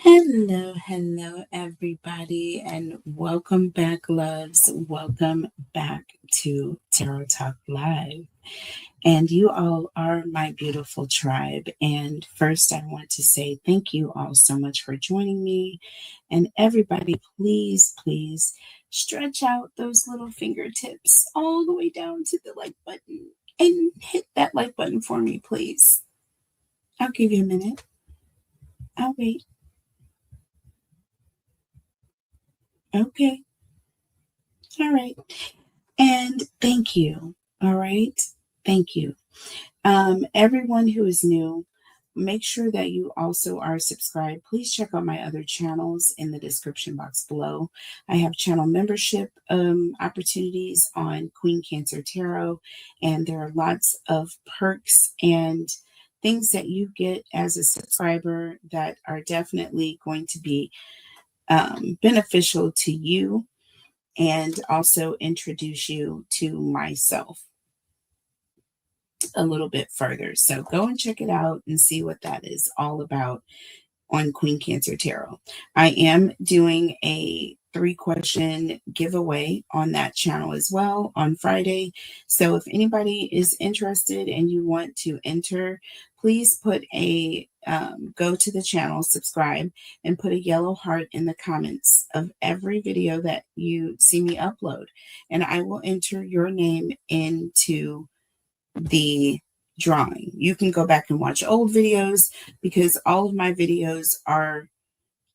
Hello, everybody, and welcome back, loves. Welcome back to Tarot Talk Live. And you all are my beautiful tribe. And first, I want to say thank you all so much for joining me. And everybody, please stretch out those little fingertips all the way down to the like button and hit that like button for me, please. I'll give you a minute. I'll wait. Okay. All right. And thank you. All right. Thank you. Everyone who is new, make sure that you also are subscribed. Please check out my other channels in the description box below. I have channel membership opportunities on Queen Cancer Tarot, and there are lots of perks and things that you get as a subscriber that are definitely going to be beneficial to you and also introduce you to myself a little bit further. So go and check it out and see what that is all about on Queen Cancer Tarot. I am doing a 3-question giveaway on that channel as well on Friday. So if anybody is interested and you want to enter, please put go to the channel, subscribe, and put a yellow heart in the comments of every video that you see me upload. And I will enter your name into the drawing. You can go back and watch old videos because all of my videos are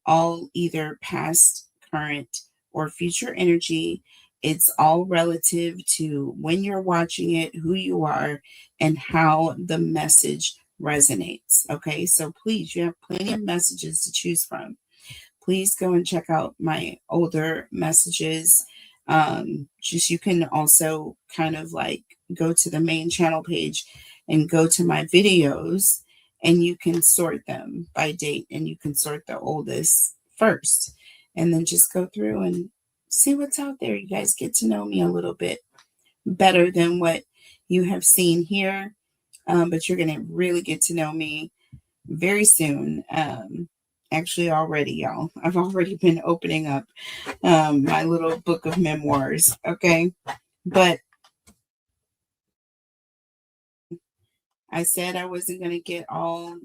all either past, current, or future energy. It's all relative to when you're watching it, who you are, and how the message resonates. Okay, so please, you have plenty of messages to choose from. Please go and check out my older messages. Just you can also kind of like go to the main channel page and go to my videos, and you can sort them by date, and you can sort the oldest first, and then just go through and see what's out there. You guys get to know me a little bit better than what you have seen here, but you're going to really get to know me very soon. Actually, already, y'all. I've already been opening up my little book of memoirs. Okay. But I said I wasn't going to get all,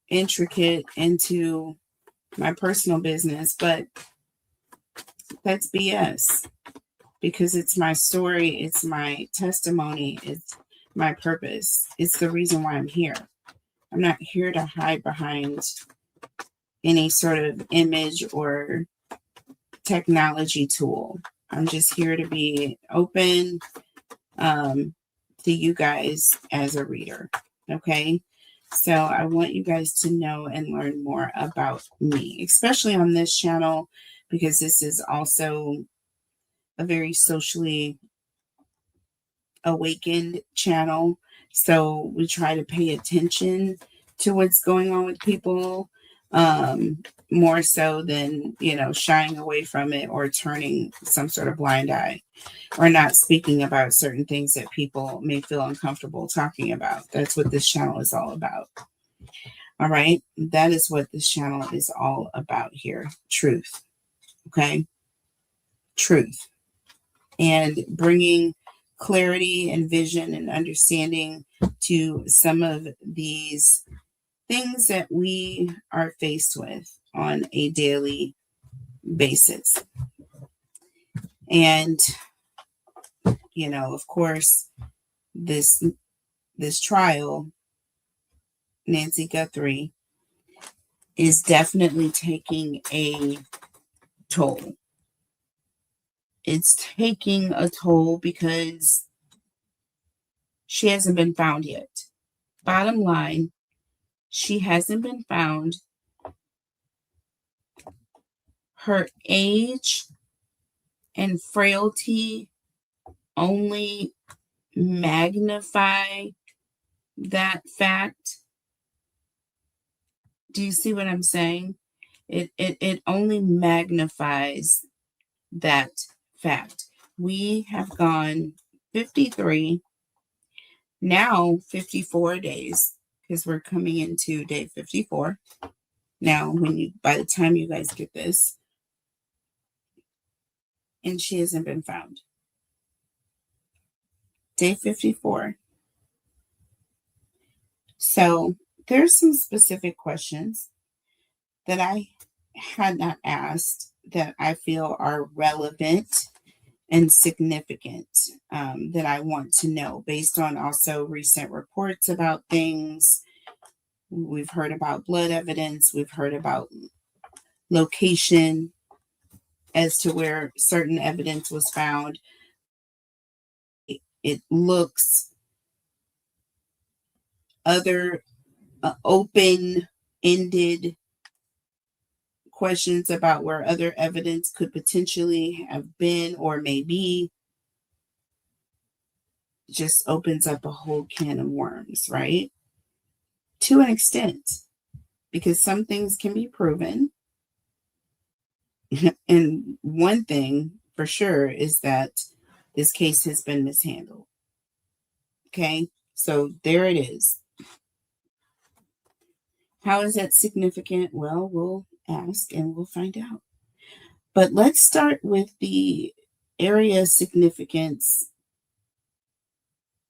intricate into my personal business, but that's BS because it's my story, it's my testimony, it's my purpose, it's the reason why I'm here. I'm not here to hide behind any sort of image or technology tool. I'm just here to be open to you guys as a reader. Okay. So I want you guys to know and learn more about me, especially on this channel, because this is also a very socially awakened channel. So we try to pay attention to what's going on with people, more so than, shying away from it or turning some sort of blind eye or not speaking about certain things that people may feel uncomfortable talking about. That's what this channel is all about. All right. That is what this channel is all about here. Truth. Okay. Truth. And bringing clarity and vision and understanding to some of these things that we are faced with on a daily basis. And, of course, this trial, Nancy Guthrie, is definitely taking a toll. It's taking a toll because she hasn't been found yet. Bottom line, she hasn't been found. Her age and frailty only magnify that fact. Do you see what I'm saying? It only magnifies that fact. We have gone 53, now 54 days, because we're coming into day 54. Now, by the time you guys get this, and she hasn't been found. Day 54. So there's some specific questions that I had not asked that I feel are relevant and significant, that I want to know based on also recent reports about things. We've heard about blood evidence. We've heard about location as to where certain evidence was found. It looks other open-ended questions about where other evidence could potentially have been or may be. Just opens up a whole can of worms, right? To an extent, because some things can be proven. And one thing for sure is that this case has been mishandled. Okay, so there it is. How is that significant? Well, we'll ask and we'll find out. But let's start with the area of significance,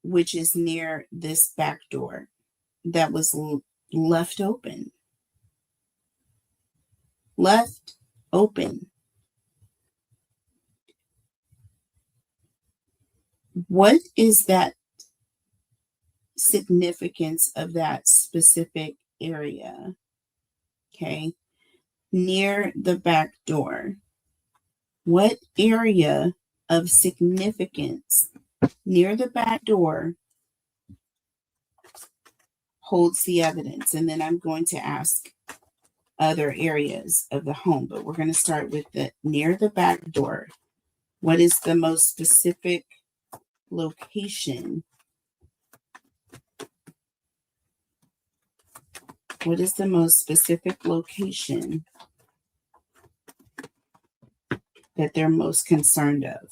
which is near this back door that was left open. Left open. What is that significance of that specific area? Okay, near the back door. What area of significance near the back door holds the evidence? And then I'm going to ask other areas of the home, but we're going to start with the near the back door. What is the most specific location? What is the most specific location that they're most concerned of?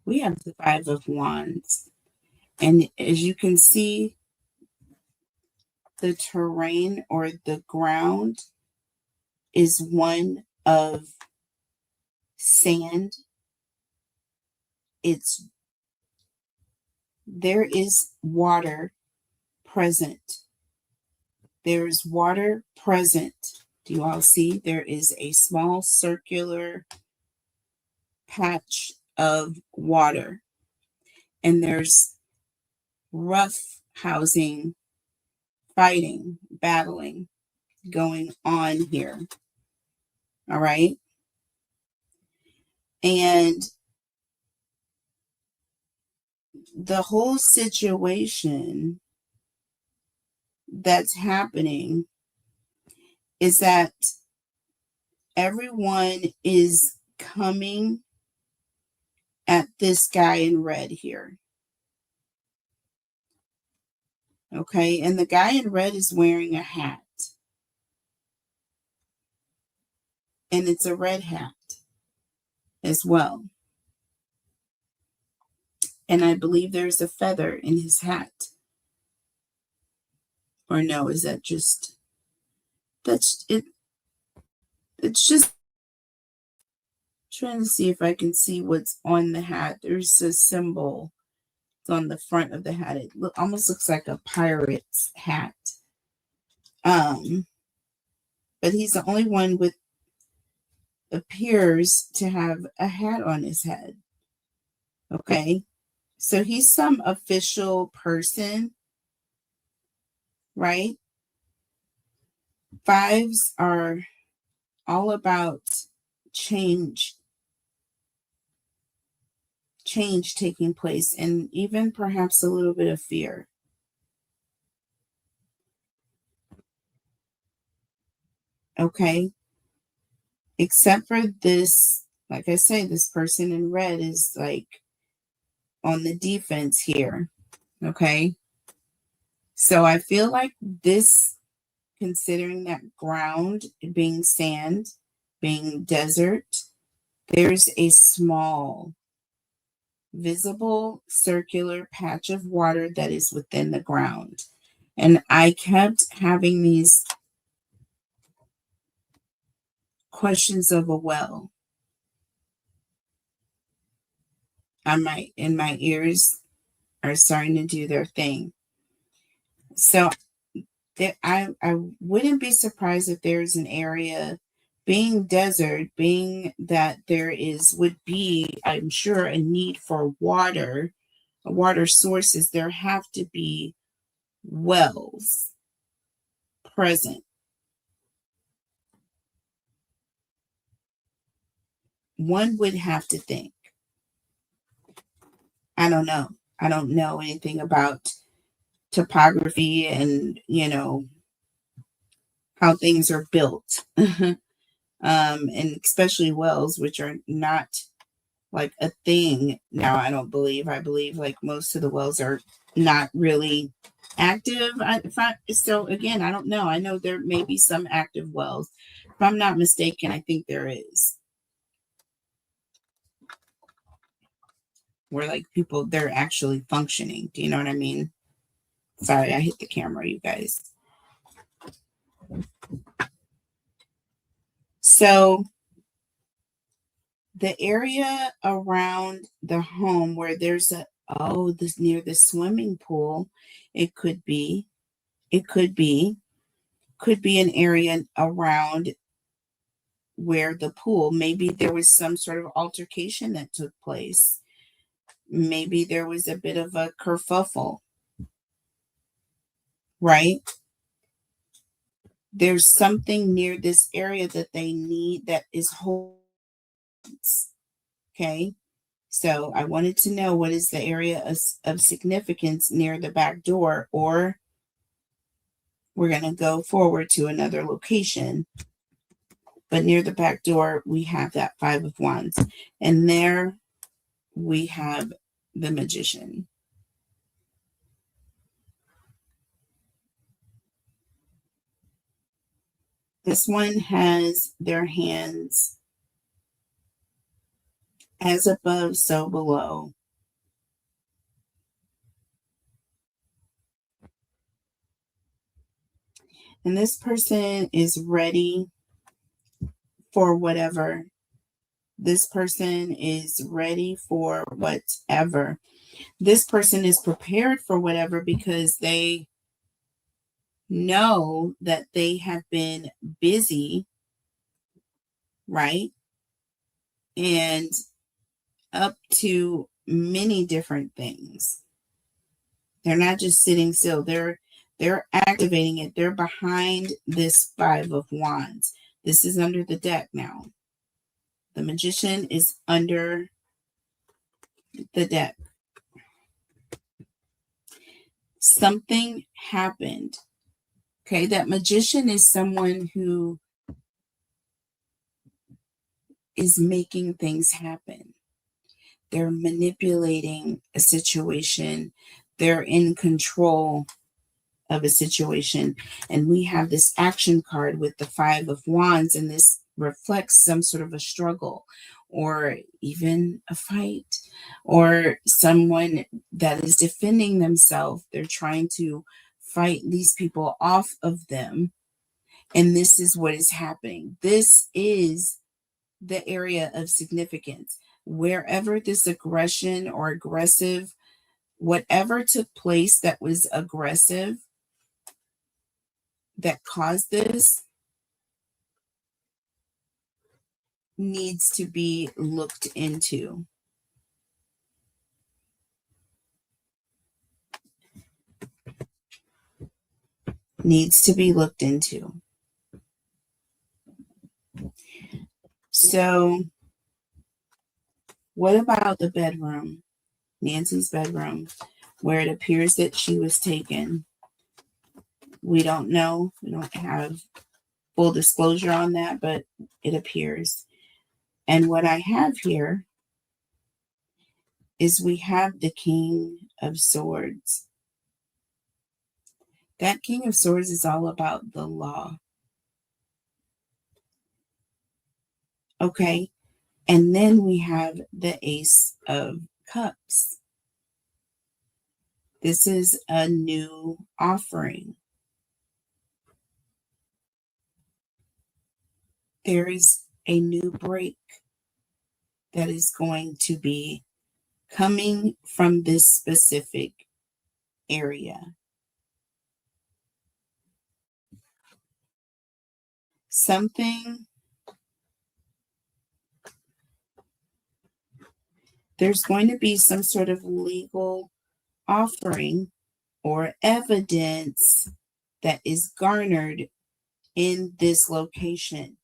We have the Five of Wands. And as you can see, the terrain or the ground is one of sand. There is water present. There is water present. Do you all see? There is a small circular patch of water. And there's rough housing, fighting, battling going on here. All right. And the whole situation that's happening is that everyone is coming at this guy in red here. Okay, and the guy in red is wearing a hat. And it's a red hat as well. And I believe there's a feather in his hat. Or no, is that just, that's it? It's just trying to see if I can see what's on the hat. There's a symbol on the front of the hat. It almost looks like a pirate's hat. But he's the only one with appears to have a hat on his head. Okay, so he's some official person, right? Fives are all about change taking place, and even perhaps a little bit of fear. Okay, except for this, like I say, this person in red is like on the defense here. Okay, so I feel like this, considering that ground being sand, being desert, there's a small visible circular patch of water that is within the ground. And I kept having these questions of a well. My ears are starting to do their thing. So I wouldn't be surprised if there's an area, being desert, being that there would be, I'm sure, a need for water sources. There have to be wells present. One would have to think. I don't know. I don't know anything about topography and, how things are built. And especially wells, which are not like a thing now. I believe like most of the wells are not really active. So again, I don't know. I know there may be some active wells. If I'm not mistaken, I think there is. Where like people, they're actually functioning. Do you know what I mean? Sorry, I hit the camera, you guys. So the area around the home where there's this near the swimming pool, it could be an area around where the pool, maybe there was some sort of altercation that took place. Maybe there was a bit of a kerfuffle, right? There's something near this area that they need that is whole. Okay. So I wanted to know, what is the area of significance near the back door, or we're going to go forward to another location. But near the back door, we have that Five of Wands. And there we have the Magician. This one has their hands as above, so below. And this person is ready for whatever. This person is ready for whatever. This person is prepared for whatever because they know that they have been busy, right? And up to many different things. They're not just sitting still. They're activating it. They're behind this Five of Wands. This is under the deck now. The Magician is under the deck. Something happened. Okay, that Magician is someone who is making things happen. They're manipulating a situation. They're in control of a situation. And we have this action card with the Five of Wands, and this reflects some sort of a struggle or even a fight, or someone that is defending themselves. They're trying to fight these people off of them. And this is what is happening. This is the area of significance. Wherever this aggression or aggressive, whatever took place that was aggressive, that caused this, needs to be looked into. Needs to be looked into. So, what about the bedroom? Nancy's bedroom, where it appears that she was taken. We don't know. We don't have full disclosure on that, but it appears. And what I have here is we have the King of Swords. That King of Swords is all about the law. Okay. And then we have the Ace of Cups. This is a new offering. There is a new break that is going to be coming from this specific area. There's going to be some sort of legal offering or evidence that is garnered in this location.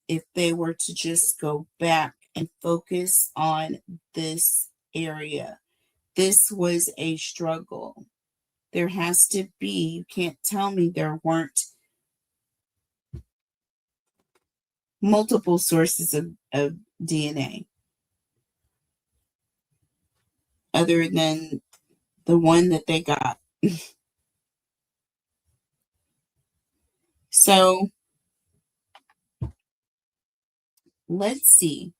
If they were to just go back and focus on this area, this was a struggle. There has to be, you can't tell me there weren't multiple sources of DNA other than the one that they got. So let's see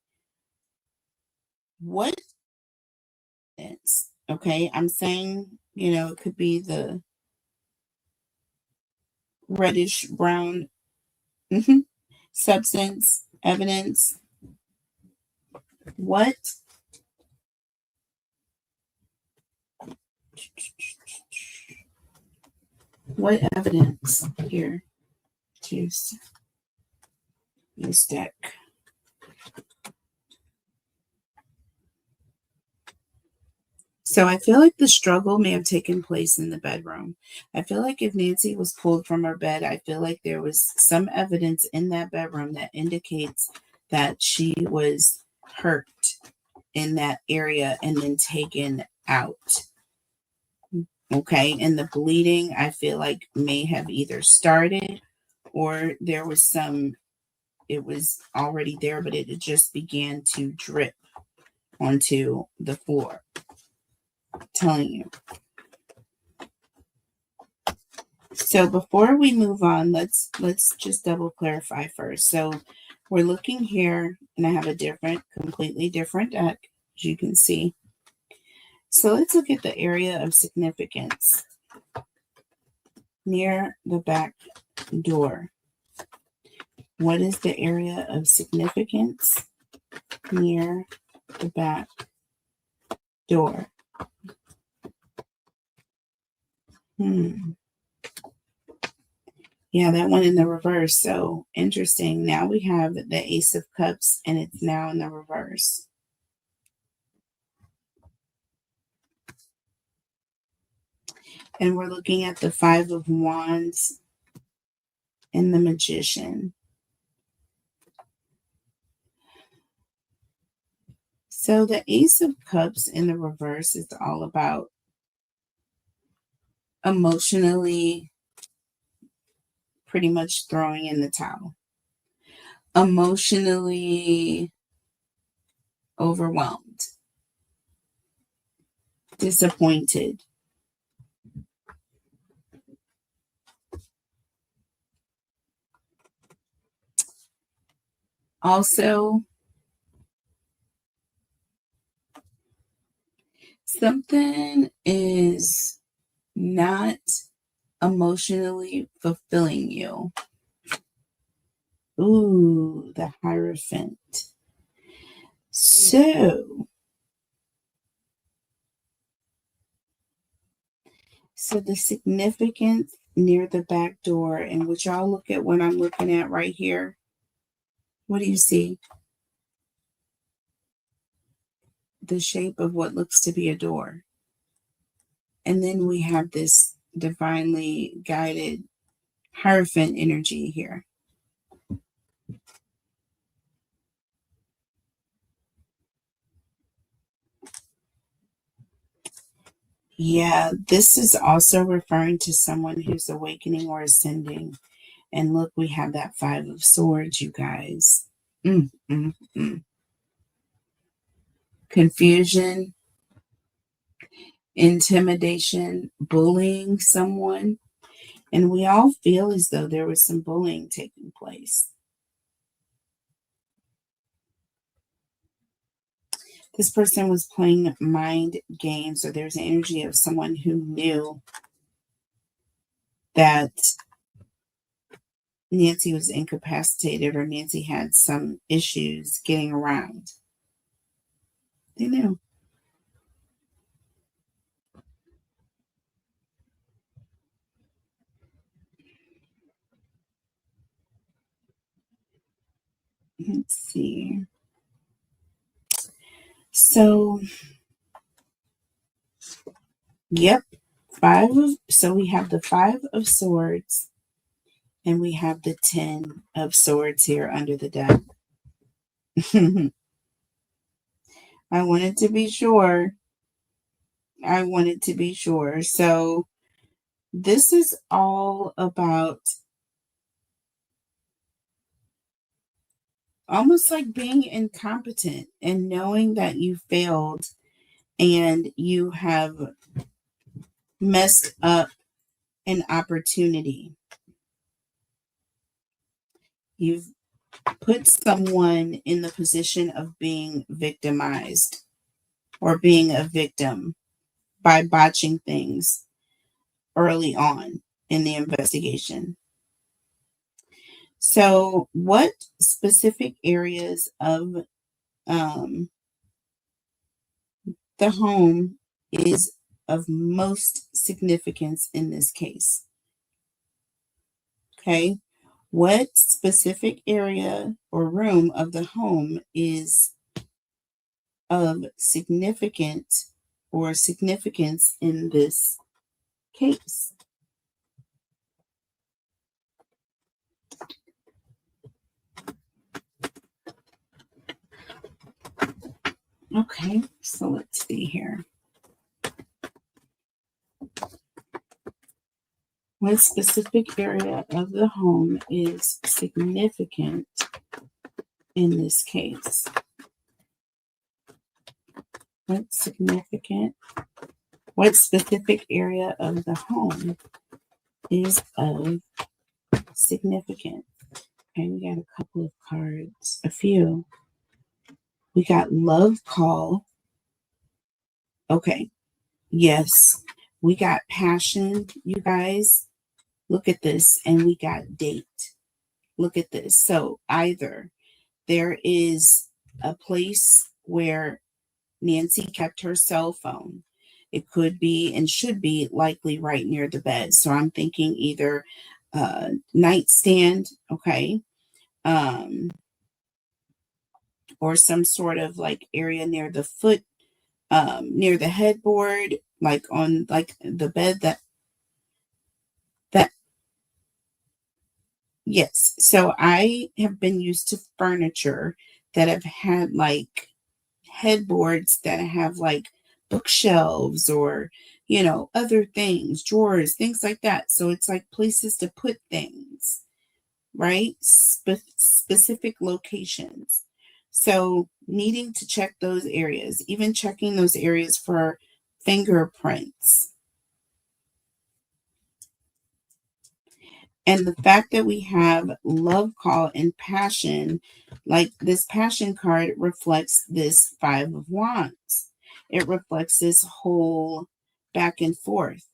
what it's okay. I'm saying, it could be the reddish brown substance evidence. What evidence here? Choose this deck. So I feel like the struggle may have taken place in the bedroom. I feel like if Nancy was pulled from her bed, I feel like there was some evidence in that bedroom that indicates that she was hurt in that area and then taken out. Okay, and the bleeding, I feel like may have either started or there was it was already there, but it just began to drip onto the floor. I'm telling you. So before we move on, let's just double clarify first. So we're looking here, and I have a completely different deck, as you can see. So let's look at the area of significance near the back door. What is the area of significance near the back door? Yeah, that went in the reverse. So interesting. Now we have the Ace of Cups, and it's now in the reverse. And we're looking at the Five of Wands and the Magician. So the Ace of Cups in the reverse is all about emotionally pretty much throwing in the towel. Emotionally overwhelmed. Disappointed. Also, something is not emotionally fulfilling you. Ooh, the Hierophant. So the significance near the back door, and what y'all look at what I'm looking at right here. What do you see? The shape of what looks to be a door. And then we have this divinely guided Hierophant energy here. Yeah, this is also referring to someone who's awakening or ascending. And look, we have that Five of Swords, you guys. Confusion, intimidation, bullying someone. And we all feel as though there was some bullying taking place. this person was playing mind games, or there's an energy of someone who knew that Nancy was incapacitated or Nancy had some issues getting around. They knew. Let's see. So, yep, so we have the 5 of Swords and we have the 10 of Swords here under the deck. I wanted to be sure. So, this is all about almost like being incompetent and knowing that you failed and you have messed up an opportunity. You've put someone in the position of being victimized or being a victim by botching things early on in the investigation. So, what specific areas of the home is of most significance in this case? Okay. What specific area or room of the home is of significance in this case? Okay, so let's see here. What specific area of the home is significant in this case? What specific area of the home is of significance? Okay, we got a couple of cards, a few. We got love call. Okay, yes. We got passion, you guys. Look at this. And we got date. Look at this. So either there is a place where Nancy kept her cell phone. It could be and should be likely right near the bed. So I'm thinking either nightstand, okay, or some sort of like area near the foot, near the headboard, like on like the bed that yes. So I have been used to furniture that have had like headboards that have like bookshelves or other things, drawers, things like that. So it's like places to put things, right? Specific locations. So needing to check those areas, even checking those areas for fingerprints. And the fact that we have love call and passion, like this passion card reflects this 5 of Wands. It reflects this whole back and forth,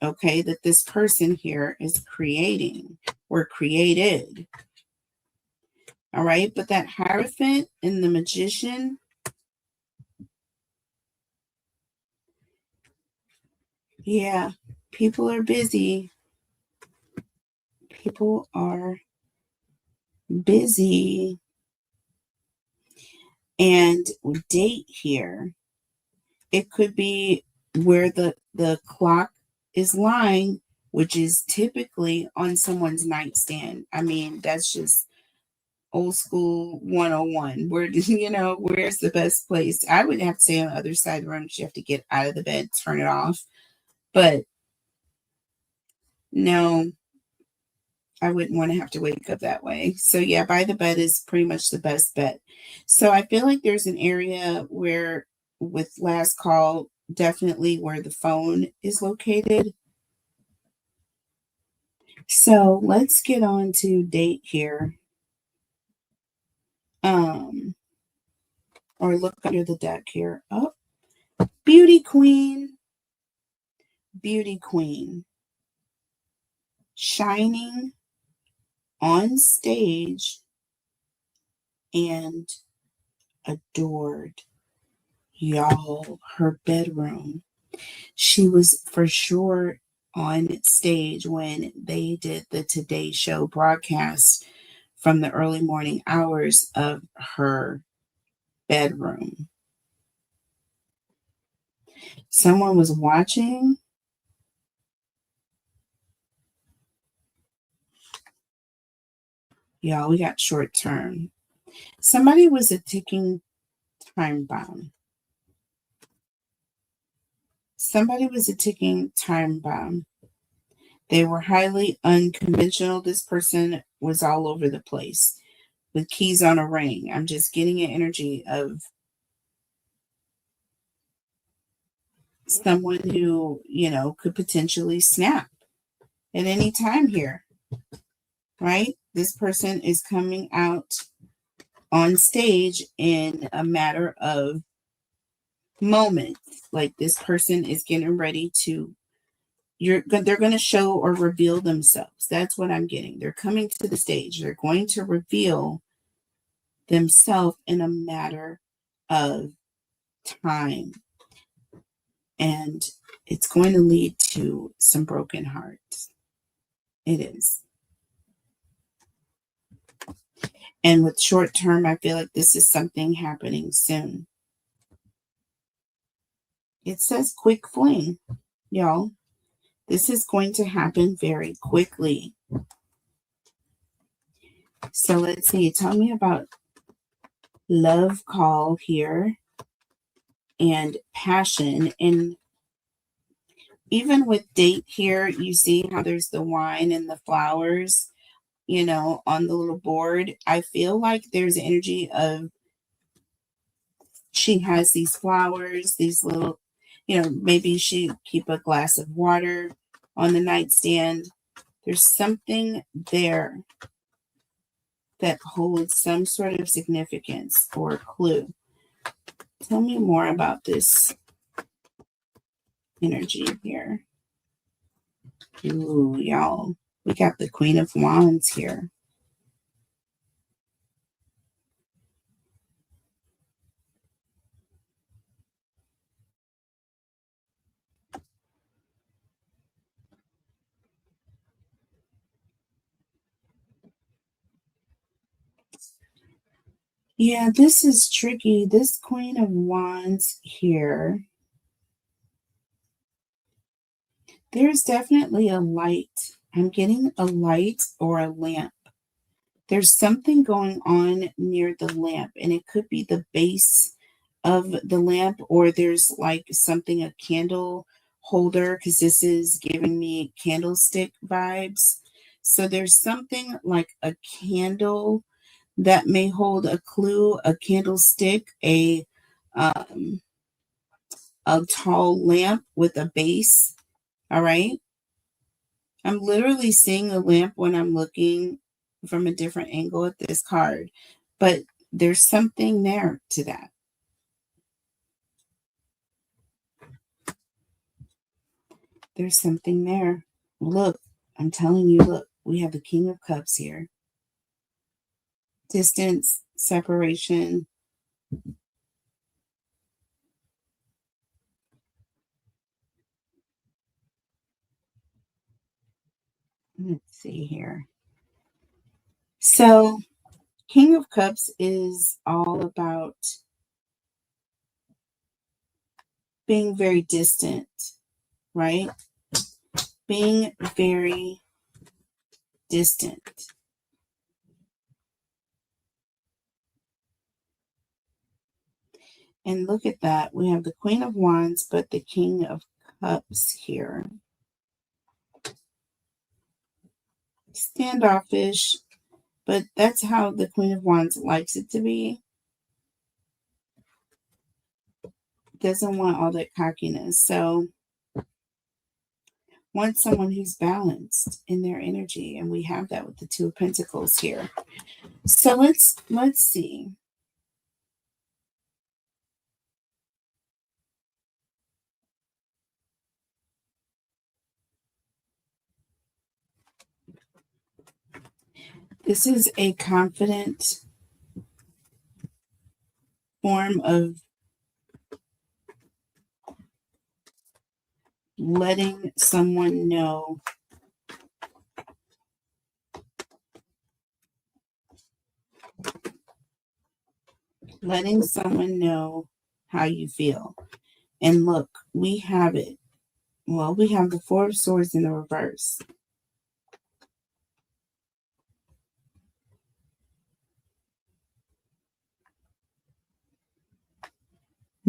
okay, that this person here is creating or created. All right, but that Hierophant and the Magician, yeah, people are busy. People are busy. And date here, it could be where the clock is lying, which is typically on someone's nightstand. I mean, that's just old school 101. Where where's the best place? I would have to say on the other side of the room, 'cause you have to get out of the bed, turn it off. But no, I wouldn't want to have to wake up that way. So yeah, by the bed is pretty much the best bet. So I feel like there's an area where with last call, definitely where the phone is located. So let's get on to date here. or look under the deck here. Oh, beauty queen, beauty queen, shining on stage and adored. Y'all, her bedroom. She was for sure on stage when they did the Today Show broadcast from the early morning hours of her bedroom. Someone was watching. Y'all, we got short term. Somebody was a ticking time bomb. Somebody was a ticking time bomb. They were highly unconventional. This person was all over the place with keys on a ring. I'm just getting an energy of someone who, could potentially snap at any time here, right? This person is coming out on stage in a matter of moments. Like this person is getting ready to, they're going to show or reveal themselves. That's what I'm getting. They're coming to the stage. They're going to reveal themselves in a matter of time. And it's going to lead to some broken hearts. It is. And with short term, I feel like this is something happening soon. It says quick fling, y'all. This is going to happen very quickly. So let's see. Tell me about love call here and passion. And even with date here, you see how there's the wine and the flowers, on the little board. I feel like there's energy of she has these flowers, these little, maybe she keep a glass of water on the nightstand. There's something there that holds some sort of significance or clue. Tell me more about this energy here. Ooh, y'all. We got the Queen of Wands here. Yeah, this is tricky. This Queen of Wands here. There's definitely a light. I'm getting a light or a lamp. There's something going on near the lamp, and it could be the base of the lamp, or there's like something, a candle holder, because this is giving me candlestick vibes. So there's something like a candle that may hold a clue, a candlestick, um, a tall lamp with a base. All right. I'm literally seeing a lamp when I'm looking from a different angle at this card, but there's something there to that. There's something there. Look, I'm telling you, look, we have the King of Cups here. Distance, separation. Let's see here. So, King of Cups is all about being very distant, right? Being very distant. And look at that. We have the Queen of Wands, but the King of Cups here. Standoffish, but that's how the Queen of Wands likes it to be. Doesn't want all that cockiness. So wants someone who's balanced in their energy. And we have that with the Two of Pentacles here. So let's see. This is a confident form of letting someone know how you feel. And look, we have it. Well, we have the Four of Swords in the reverse.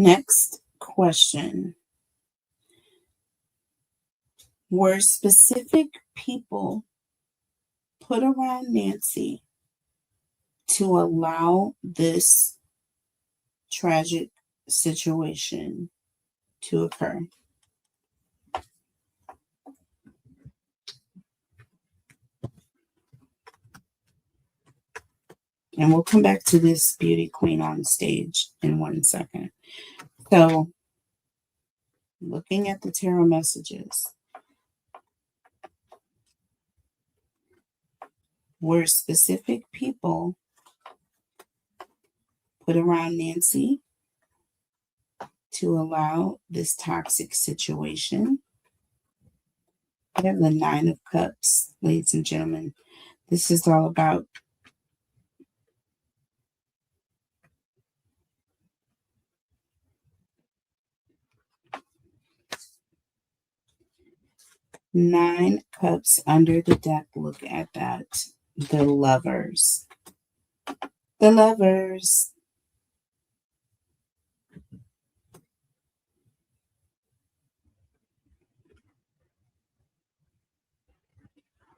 Next question. Were specific people put around Nancy to allow this tragic situation to occur? And we'll come back to this beauty queen on stage in 1 second. So, looking at the tarot messages, were specific people put around Nancy to allow this toxic situation? I have the Nine of Cups, ladies and gentlemen. This is all about Nine Cups under the deck. Look at that. The Lovers. The Lovers.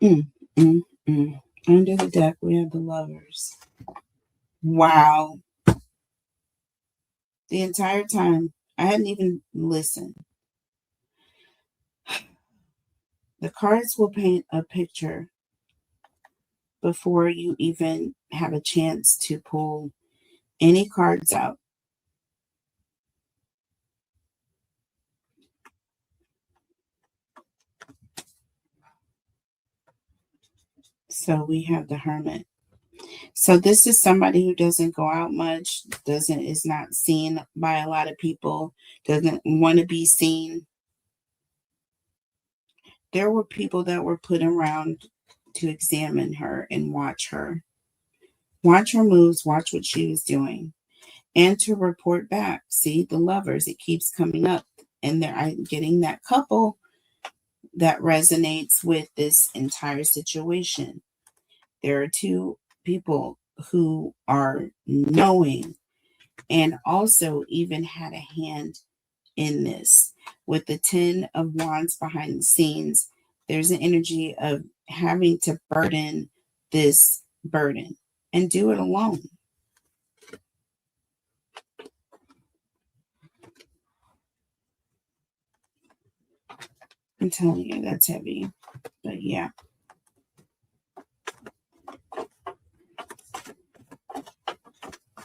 Mm, mm, mm. Under the deck, we have the Lovers. Wow. The entire time, I hadn't even listened. The cards will paint a picture before you even have a chance to pull any cards out. So we have the Hermit. So this is somebody who doesn't go out much, is not seen by a lot of people, doesn't want to be seen. There were people that were put around to examine her and watch her moves, watch what she was doing, and to report back. See, the Lovers, it keeps coming up, and I'm getting that couple that resonates with this entire situation. There are two people who are knowing and also even had a hand in this. With the 10 of Wands behind the scenes, there's an energy of having to burden this burden and do it alone. I'm telling you, that's heavy. But yeah.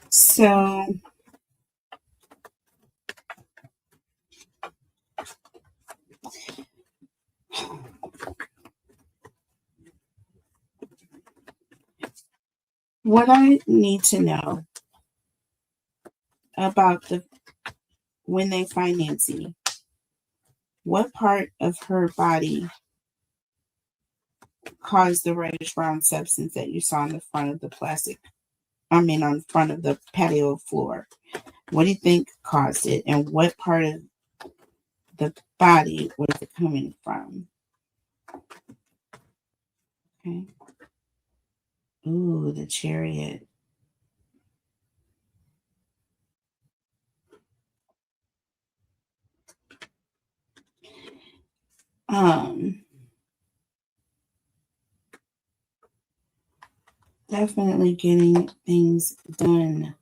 So what I need to know about when they find Nancy, what part of her body caused the reddish brown substance that you saw on the front of the on front of the patio floor? What do you think caused it, and what part of the body was it coming from? Okay. Ooh, the Chariot. Definitely getting things done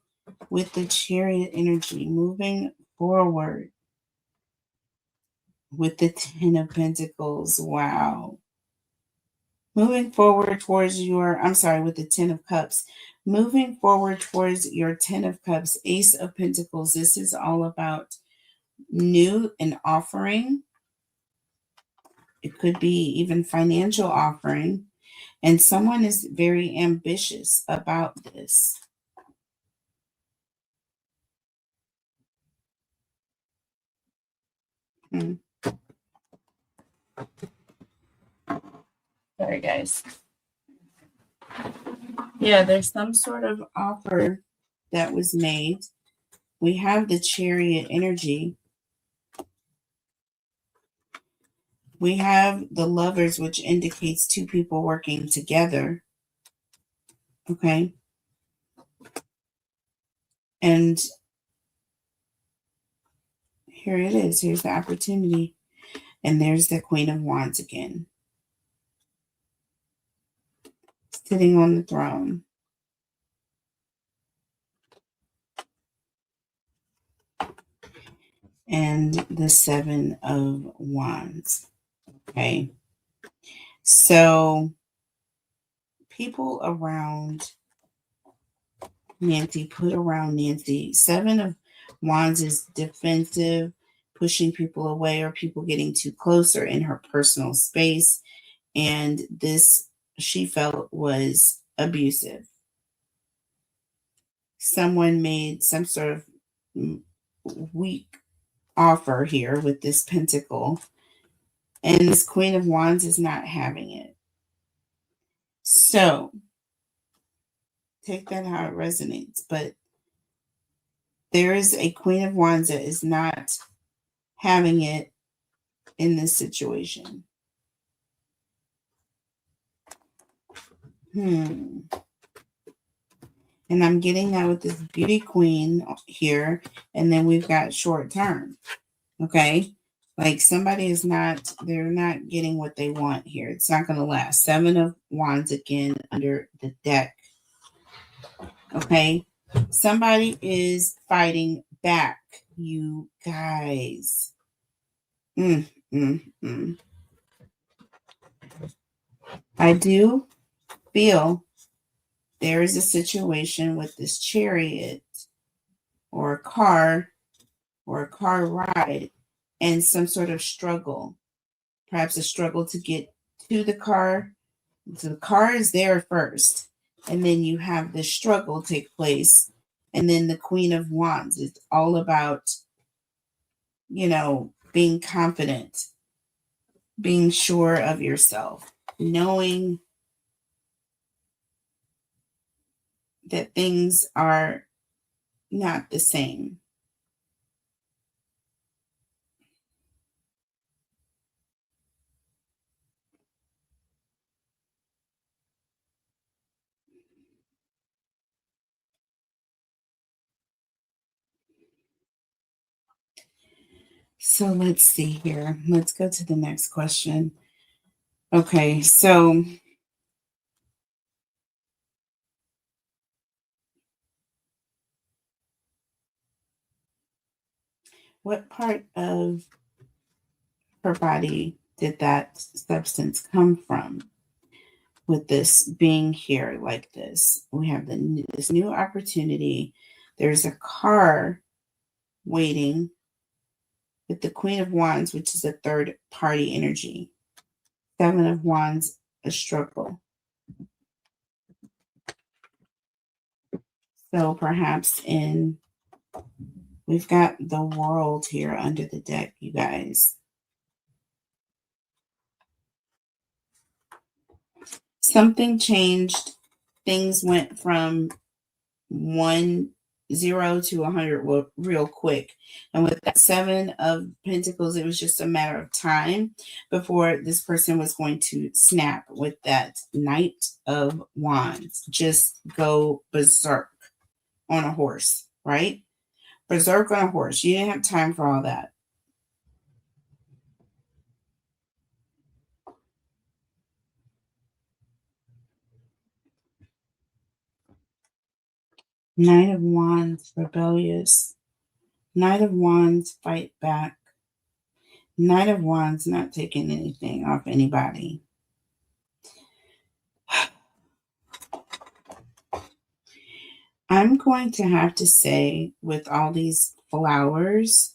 with the Chariot energy, moving forward with the Ten of Pentacles. Wow. Moving forward towards with the Ten of Cups. Moving forward towards your Ten of Cups, Ace of Pentacles. This is all about new and offering. It could be even financial offering. And someone is very ambitious about this. Hmm. Sorry, guys. Yeah, there's some sort of offer that was made. We have the chariot energy. We have the lovers, which indicates two people working together. Okay. And here it is. Here's the opportunity. And there's the Queen of Wands again, sitting on the throne. And the Seven of Wands. Okay. So people around Nancy, put around Nancy. Seven of Wands is defensive, pushing people away or people getting too close or in her personal space. And this, she felt, was abusive. Someone made some sort of weak offer here with this pentacle, and this Queen of Wands is not having it. So take that how it resonates. But there is a Queen of Wands that is not having it in this situation. And I'm getting that with this beauty queen here. And then we've got short term. Okay. Like somebody is not, they're not getting what they want here. It's not going to last. Seven of Wands again under the deck. Okay. Somebody is fighting back, you guys. I do feel there is a situation with this chariot or a car ride and some sort of struggle, perhaps a struggle to get to the car. So the car is there first, and then you have this struggle take place. And then the Queen of Wands is all about, being confident, being sure of yourself, knowing that things are not the same. So let's see here. Let's go to the next question. Okay, so what part of her body did that substance come from? With this being here like this, we have this new opportunity. There's a car waiting with the Queen of Wands, which is a third party energy. Seven of Wands, a struggle. So perhaps we've got the World here under the deck, you guys. Something changed. Things went from 0 to 100 real quick. And with that Seven of Pentacles, it was just a matter of time before this person was going to snap with that Knight of Wands. Just go berserk on a horse, right? Berserk on a horse. You didn't have time for all that. Knight of Wands, rebellious. Knight of Wands, fight back. Knight of Wands, not taking anything off anybody. I'm going to have to say, with all these flowers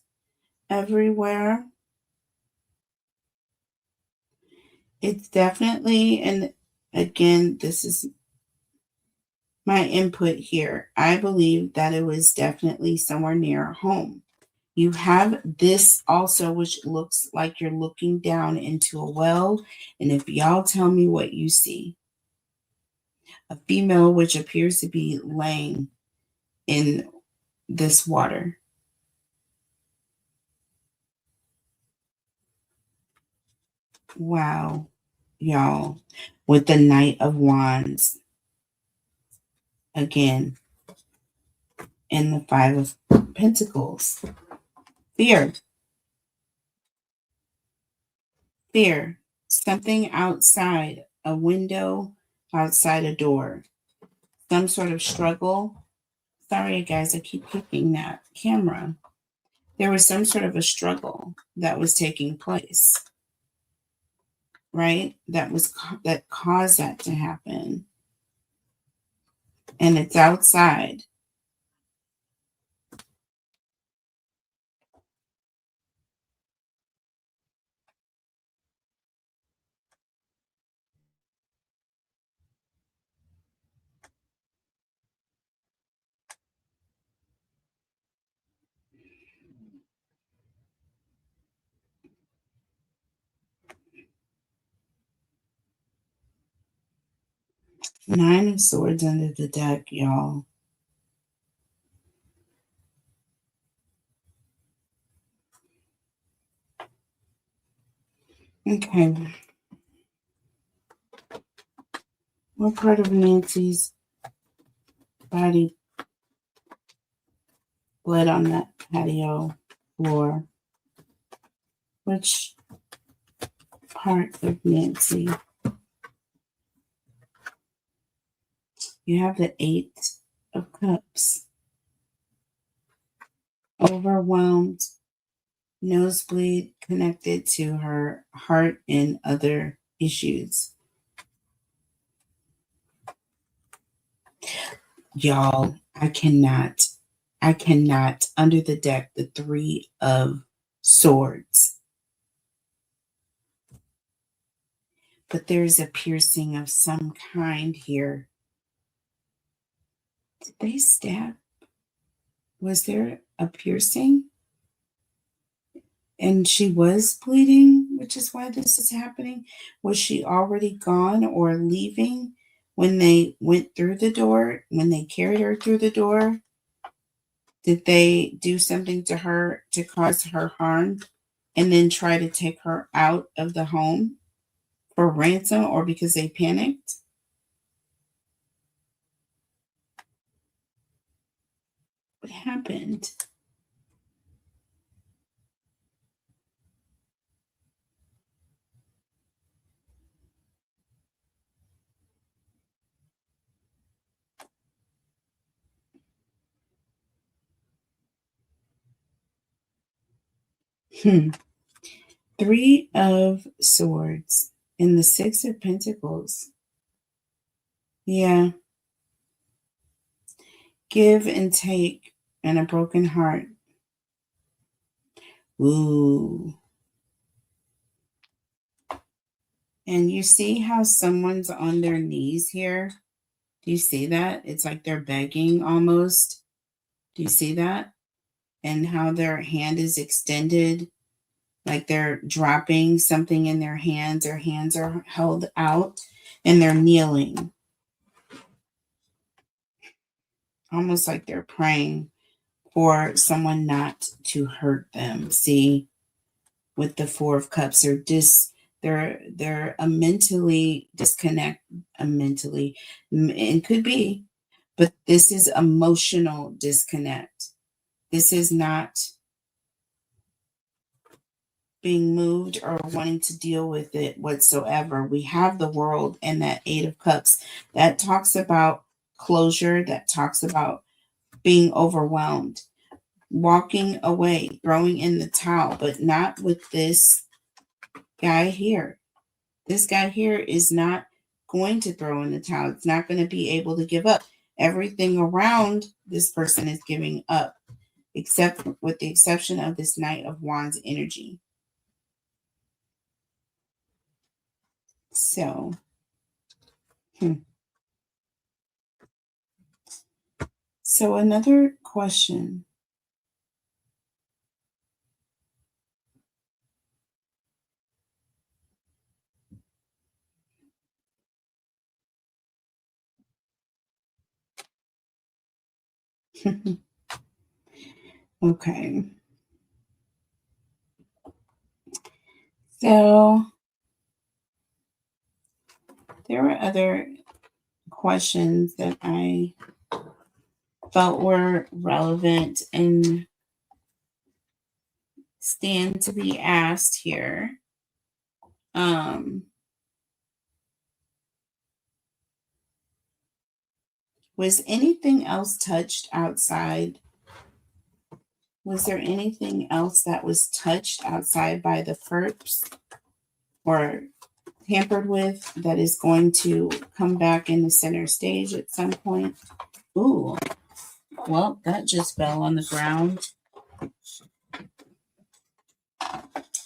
everywhere, it's definitely Again, this is my input here. I believe that it was definitely somewhere near home. You have this also, which looks like you're looking down into a well. And if y'all tell me what you see, a female which appears to be laying in this water. Wow, y'all, with the Knight of Wands again, and the Five of Pentacles. Fear, fear, something outside a window, outside a door, some sort of struggle. Sorry, guys, I keep kicking that camera. There was some sort of a struggle that was taking place, right? That caused that to happen, and it's outside. Nine of Swords under the deck, y'all. Okay. What part of Nancy's body bled on that patio floor? Which part of Nancy? You have the Eight of Cups. Overwhelmed, nosebleed connected to her heart and other issues. Y'all, I cannot, under the deck, the Three of Swords. But there's a piercing of some kind here. Did they stab? Was there a piercing? And she was bleeding, which is why this is happening. Was she already gone or leaving when they went through the door, when they carried her through the door? Did they do something to her to cause her harm and then try to take her out of the home for ransom or because they panicked? What happened? Three of Swords and the Six of Pentacles. Yeah. Give and take and a broken heart. Ooh. And you see how someone's on their knees here? Do you see that? It's like they're begging almost. Do you see that? And how their hand is extended, like they're dropping something in their hands. Their hands are held out and they're kneeling, almost like they're praying for someone not to hurt them. See, with the Four of Cups, they're a mentally disconnect, it could be, but this is emotional disconnect. This is not being moved or wanting to deal with it whatsoever. We have the World and that Eight of Cups that talks about closure, that talks about being overwhelmed, walking away, throwing in the towel, but not with this guy here. This guy here is not going to throw in the towel. It's not going to be able to give up. Everything around this person is giving up, except with the exception of this Knight of Wands energy. So Hmm. So another question. Okay. So there were other questions that I felt were relevant and stand to be asked here. Um, was anything else touched outside? Was there anything else that was touched outside by the FERPs or tampered with that is going to come back in the center stage at some point? Ooh, well, that just fell on the ground.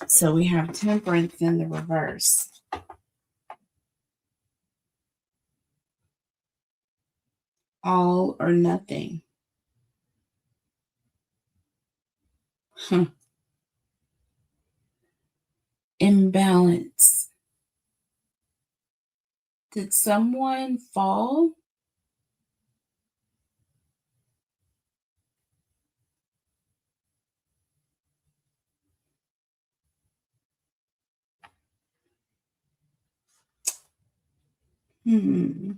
So we have temperance in the reverse. All or nothing. Imbalance. Did someone fall? Hmm.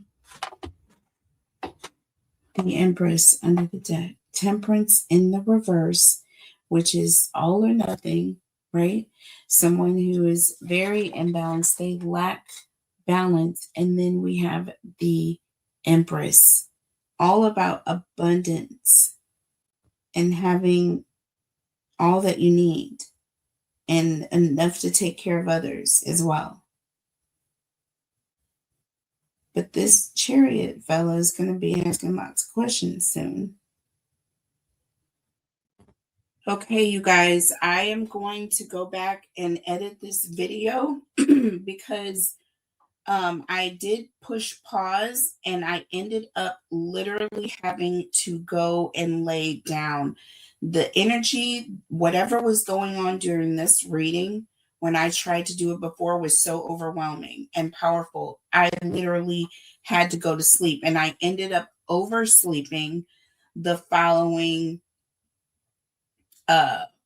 The Empress under the deck. Temperance in the reverse, which is all or nothing, right? Someone who is very imbalanced, they lack balance. And then we have the Empress, all about abundance and having all that you need and enough to take care of others as well. But this Chariot fellow is going to be asking lots of questions soon. Okay, you guys, I am going to go back and edit this video because I did push pause and I ended up literally having to go and lay down. The energy, whatever was going on during this reading, when I tried to do it before, was so overwhelming and powerful. I literally had to go to sleep and I ended up oversleeping the following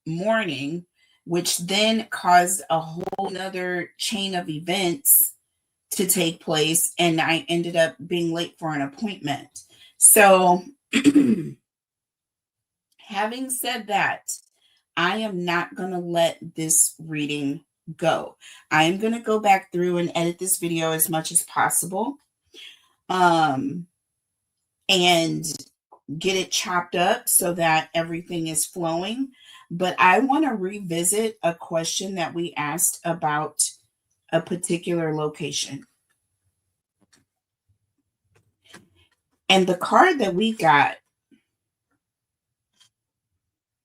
morning, which then caused a whole nother chain of events to take place, and I ended up being late for an appointment. So, having said that, I am not going to let this reading go. I am going to go back through and edit this video as much as possible. And get it chopped up so that everything is flowing. But I want to revisit a question that we asked about a particular location. And the card that we got,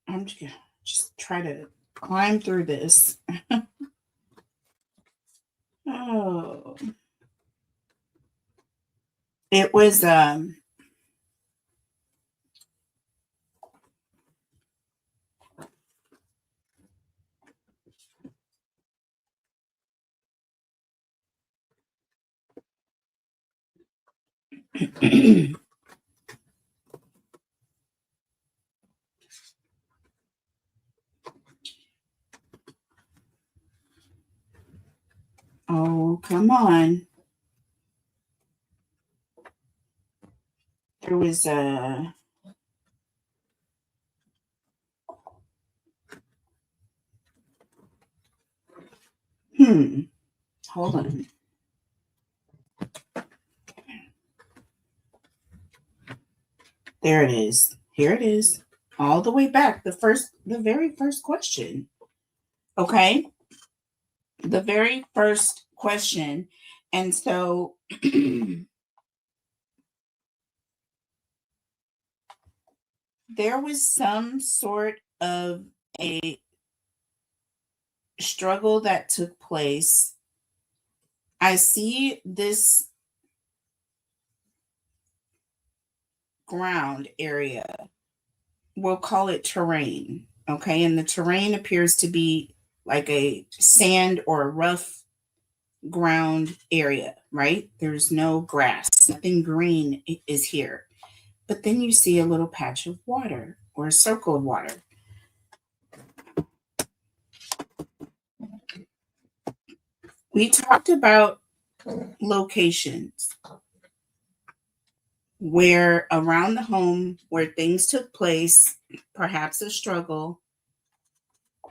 I'm just gonna just try to climb through this. Oh, it was oh, come on. There was a hold on. There it is. Here it is. All the way back. The very first question. Okay. The very first question. And so there was some sort of a struggle that took place. I see this ground area. We'll call it terrain. Okay. And the terrain appears to be like a sand or a rough ground area, right? There's no grass, nothing green is here. But then you see a little patch of water or a circle of water. We talked about locations where around the home where things took place, perhaps a struggle,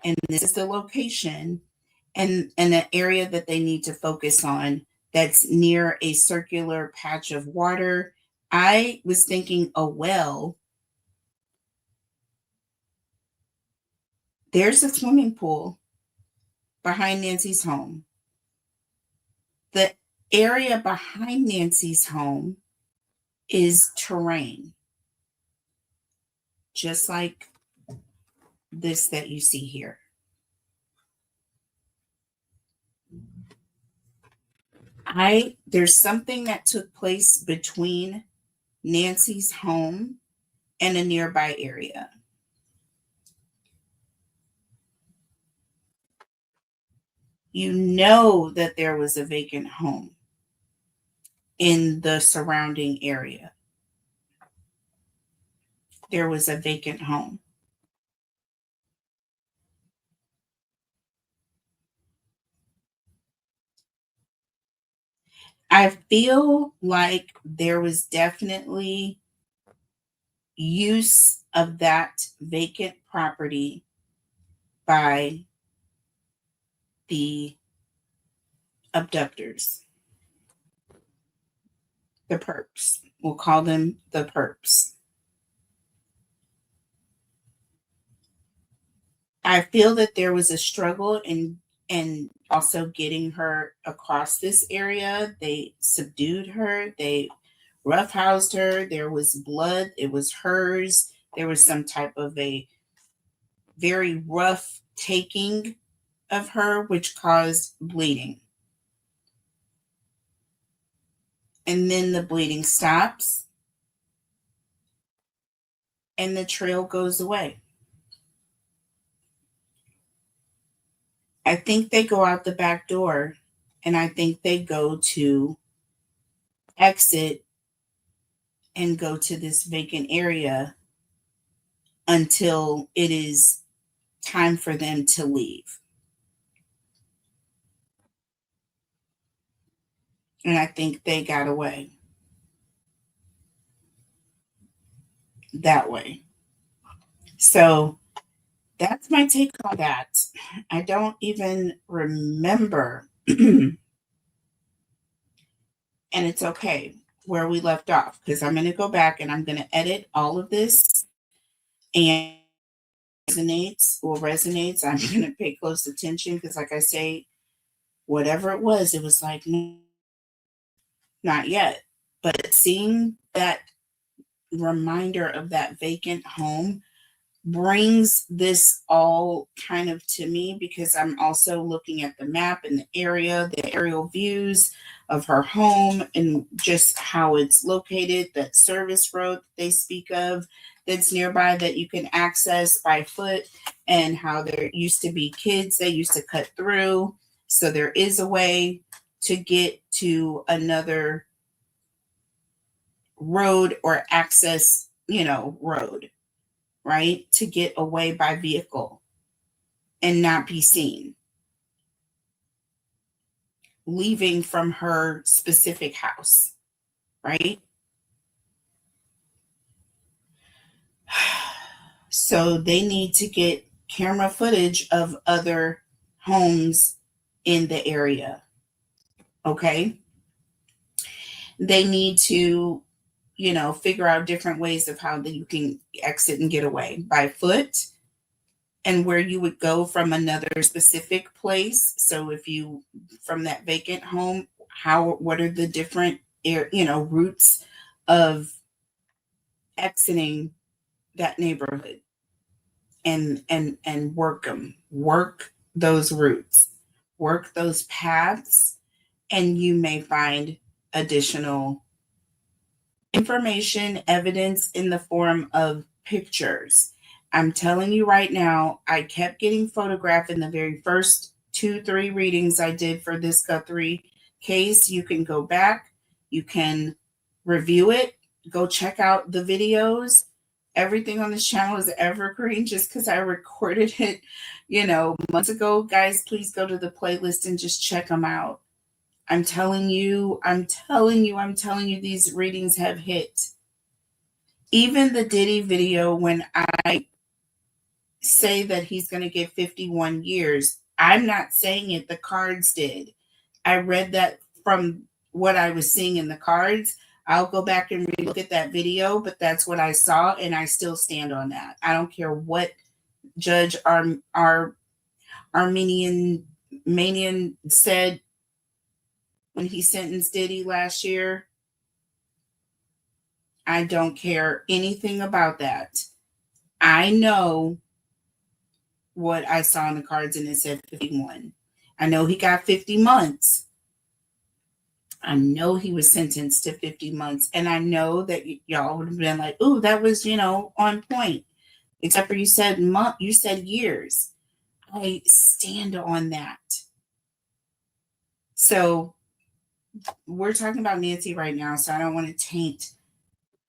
and this is the location and an area that they need to focus on that's near a circular patch of water. I was thinking a well. There's a swimming pool behind Nancy's home. The area behind Nancy's home is terrain, just like this that you see here. There's something that took place between Nancy's home and a nearby area. You know that there was a vacant home in the surrounding area. There was a vacant home. I feel like there was definitely use of that vacant property by the abductors, the perps. We'll call them the perps. I feel that there was a struggle in also getting her across this area. They subdued her, they roughhoused her, there was blood, it was hers. There was some type of a very rough taking of her, which caused bleeding. And then the bleeding stops and the trail goes away. I think they go out the back door and I think they go to exit and go to this vacant area until it is time for them to leave. And I think they got away that way. So that's my take on that. I don't even remember, and it's okay where we left off because I'm going to go back and I'm going to edit all of this and resonates. I'm going to pay close attention because, like I say, whatever it was like, no, not yet. But seeing that reminder of that vacant home brings this all kind of to me because I'm also looking at the map and the area, the aerial views of her home and just how it's located, that service road they speak of that's nearby that you can access by foot, and how there used to be kids they used to cut through. So there is a way to get to another road or access, road, right? To get away by vehicle and not be seen leaving from her specific house, right? So they need to get camera footage of other homes in the area. Okay. They need to, figure out different ways of how that you can exit and get away by foot, and where you would go from another specific place. So if you from that vacant home, what are the different routes of exiting that neighborhood, and work those routes, work those paths, and you may find additional information, evidence in the form of pictures. I'm telling you right now, I kept getting photographed in the very first 2-3 readings I did for this Guthrie case. You can go back, you can review it, go check out the videos. Everything on this channel is evergreen just because I recorded it, months ago. Guys, please go to the playlist and just check them out. I'm telling you, these readings have hit. Even the Diddy video, when I say that he's going to get 51 years, I'm not saying it. The cards did. I read that from what I was seeing in the cards. I'll go back and look at that video, but that's what I saw, and I still stand on that. I don't care what Judge Armenian Manian said when he sentenced Diddy last year. I don't care anything about that. I know what I saw in the cards, and it said 51. I know he got 50 months. I know he was sentenced to 50 months. And I know that y'all would have been like, ooh, that was, on point. Except for you said years. I stand on that. So we're talking about Nancy right now, so I don't want to taint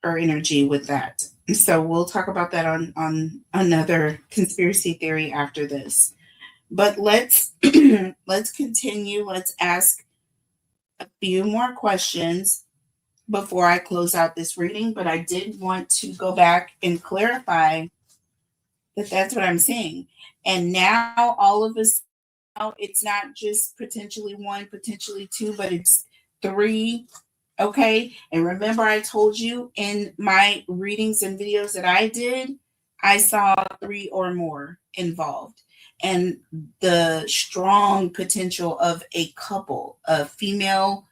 her energy with that. So we'll talk about that on another conspiracy theory after this. But let's continue. Let's ask a few more questions before I close out this reading. But I did want to go back and clarify that that's what I'm seeing. And now all of us, it's not just potentially 1, potentially 2, but it's 3. Okay. And remember, I told you in my readings and videos that I did, I saw 3 or more involved. And the strong potential of a couple, a female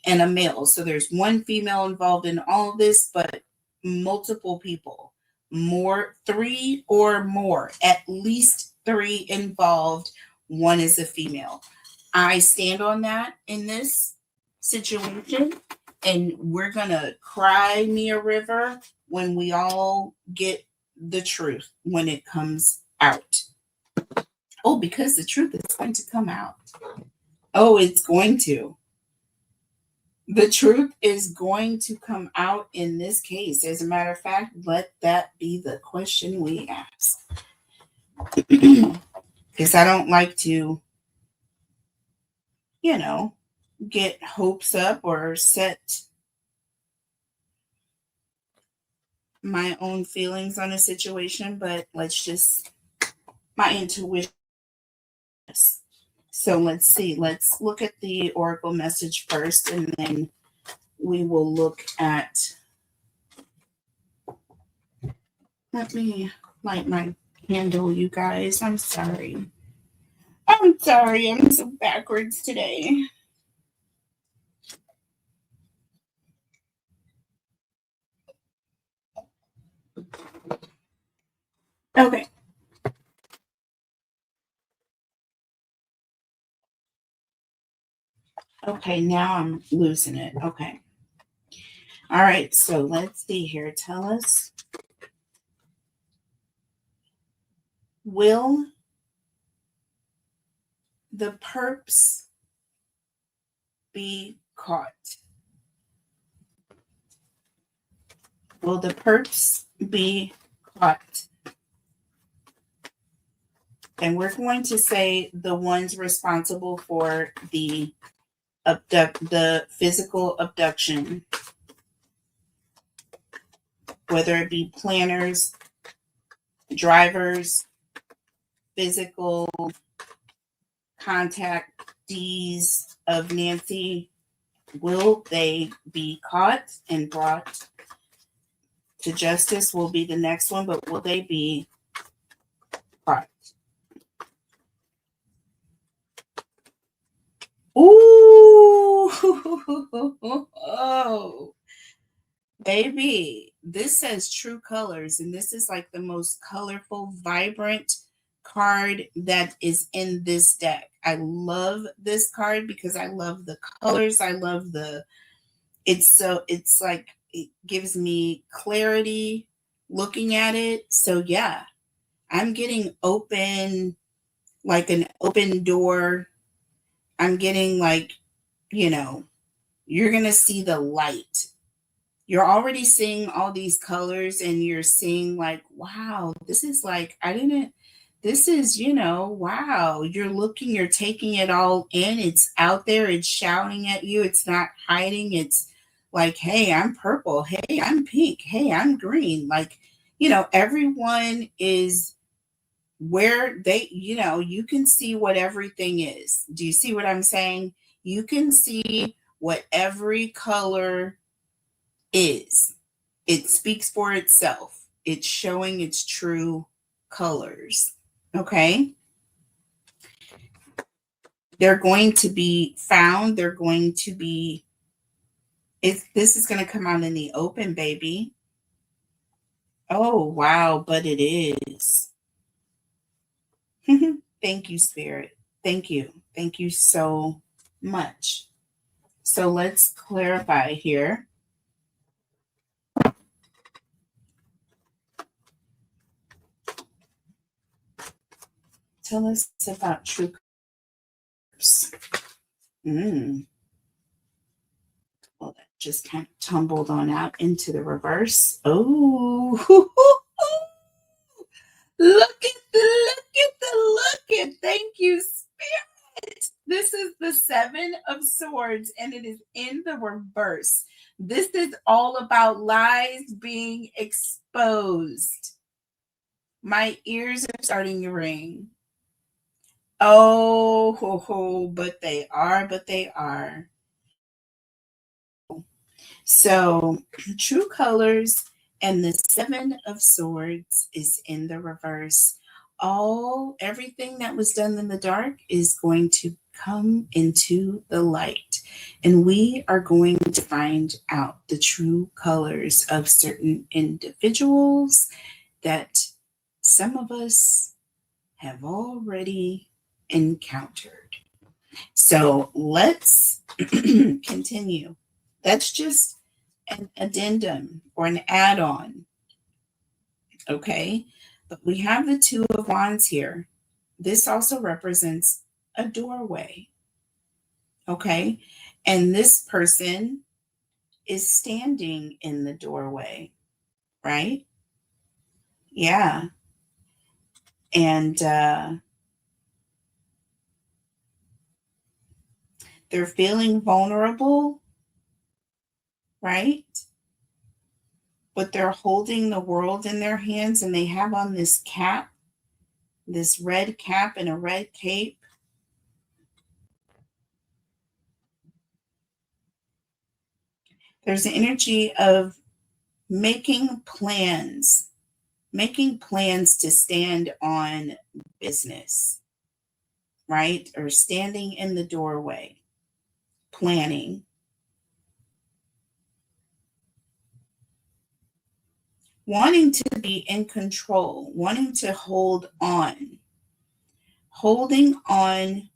and a male. So there's 1 female involved in all of this, but multiple people, 3 or more, at least 3 involved. 1 is a female. I stand on that in this situation. And we're going to cry me a river when we all get the truth when it comes out. Oh, because the truth is going to come out. Oh, it's going to. The truth is going to come out in this case. As a matter of fact, let that be the question we ask. Because I don't like to, get hopes up or set my own feelings on a situation, but my intuition. So let's see. Let's look at the oracle message first, and then we will look at. Let me light my candle, you guys. I'm sorry. I'm so backwards today. Okay. Okay, now I'm losing it. Okay. All right, so let's see here. Tell us. Will the perps be caught? Will the perps be caught? And we're going to say the ones responsible for the physical abduction, whether it be planners, drivers, physical contactees of Nancy. Will they be caught and brought to justice? Will be the next one, but will they be caught? Ooh, oh, baby, this says true colors, and this is like the most colorful, vibrant card that is in this deck. I love this card because I love the colors. I love it's like it gives me clarity looking at it. So yeah, I'm getting open, like an open door. I'm getting like, you know, you're going to see the light. You're already seeing all these colors and you're seeing like, wow, this is like, I didn't, this is, wow. You're looking, you're taking it all in. It's out there. It's shouting at you. It's not hiding. It's like, hey, I'm purple. Hey, I'm pink. Hey, I'm green. Like, everyone is where they, you can see what everything is. Do you see what I'm saying? You can see what every color is. It speaks for itself. It's showing its true colors. Okay? They're going to be found. They're going to be, this is going to come out in the open, baby. Oh, wow, but it is. Thank you, Spirit. Thank you. Thank you so much. So let's clarify here. Tell us about true colors. Well, that just kind of tumbled on out into the reverse. Oh, look at. Thank you, Spirit. This is the Seven of Swords, and it is in the reverse. This is all about lies being exposed. My ears are starting to ring. Oh, but they are. So, true colors and the Seven of Swords is in the reverse. Everything that was done in the dark is going to come into the light. And we are going to find out the true colors of certain individuals that some of us have already encountered. So let's continue. That's just an addendum or an add-on. Okay. But we have the Two of Wands here. This also represents a doorway. Okay. And this person is standing in the doorway, right? Yeah. And they're feeling vulnerable, right? But they're holding the world in their hands, and they have on this cap, this red cap and a red cape. There's an energy of making plans to stand on business, right? Or standing in the doorway, planning. Wanting to be in control, wanting to hold on, holding on,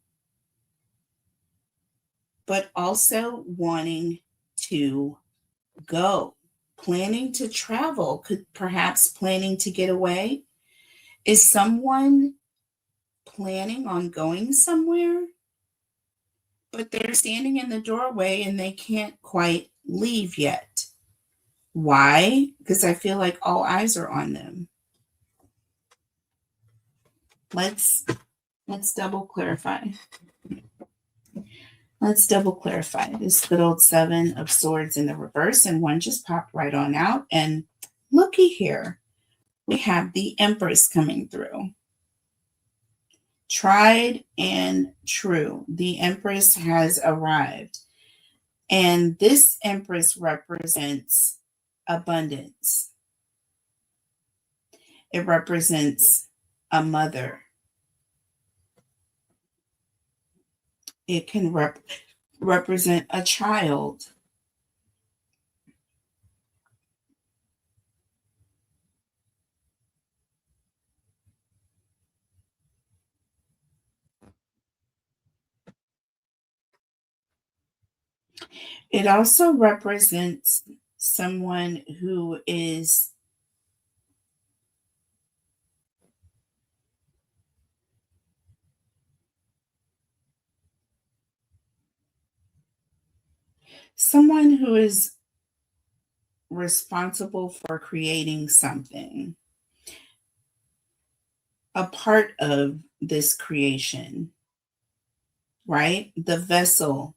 but also wanting to go, planning to travel, could perhaps planning to get away. Is someone planning on going somewhere, but they're standing in the doorway and they can't quite leave yet? Why? Because I feel like all eyes are on them. Let's double clarify. Let's double clarify. This good old Seven of Swords in the reverse, and one just popped right on out. And looky here, we have the Empress coming through. Tried and true. The Empress has arrived. And this Empress represents abundance. It represents a mother. It can represent a child. It also represents someone who is someone who is responsible for creating something, a part of this creation, right? The vessel,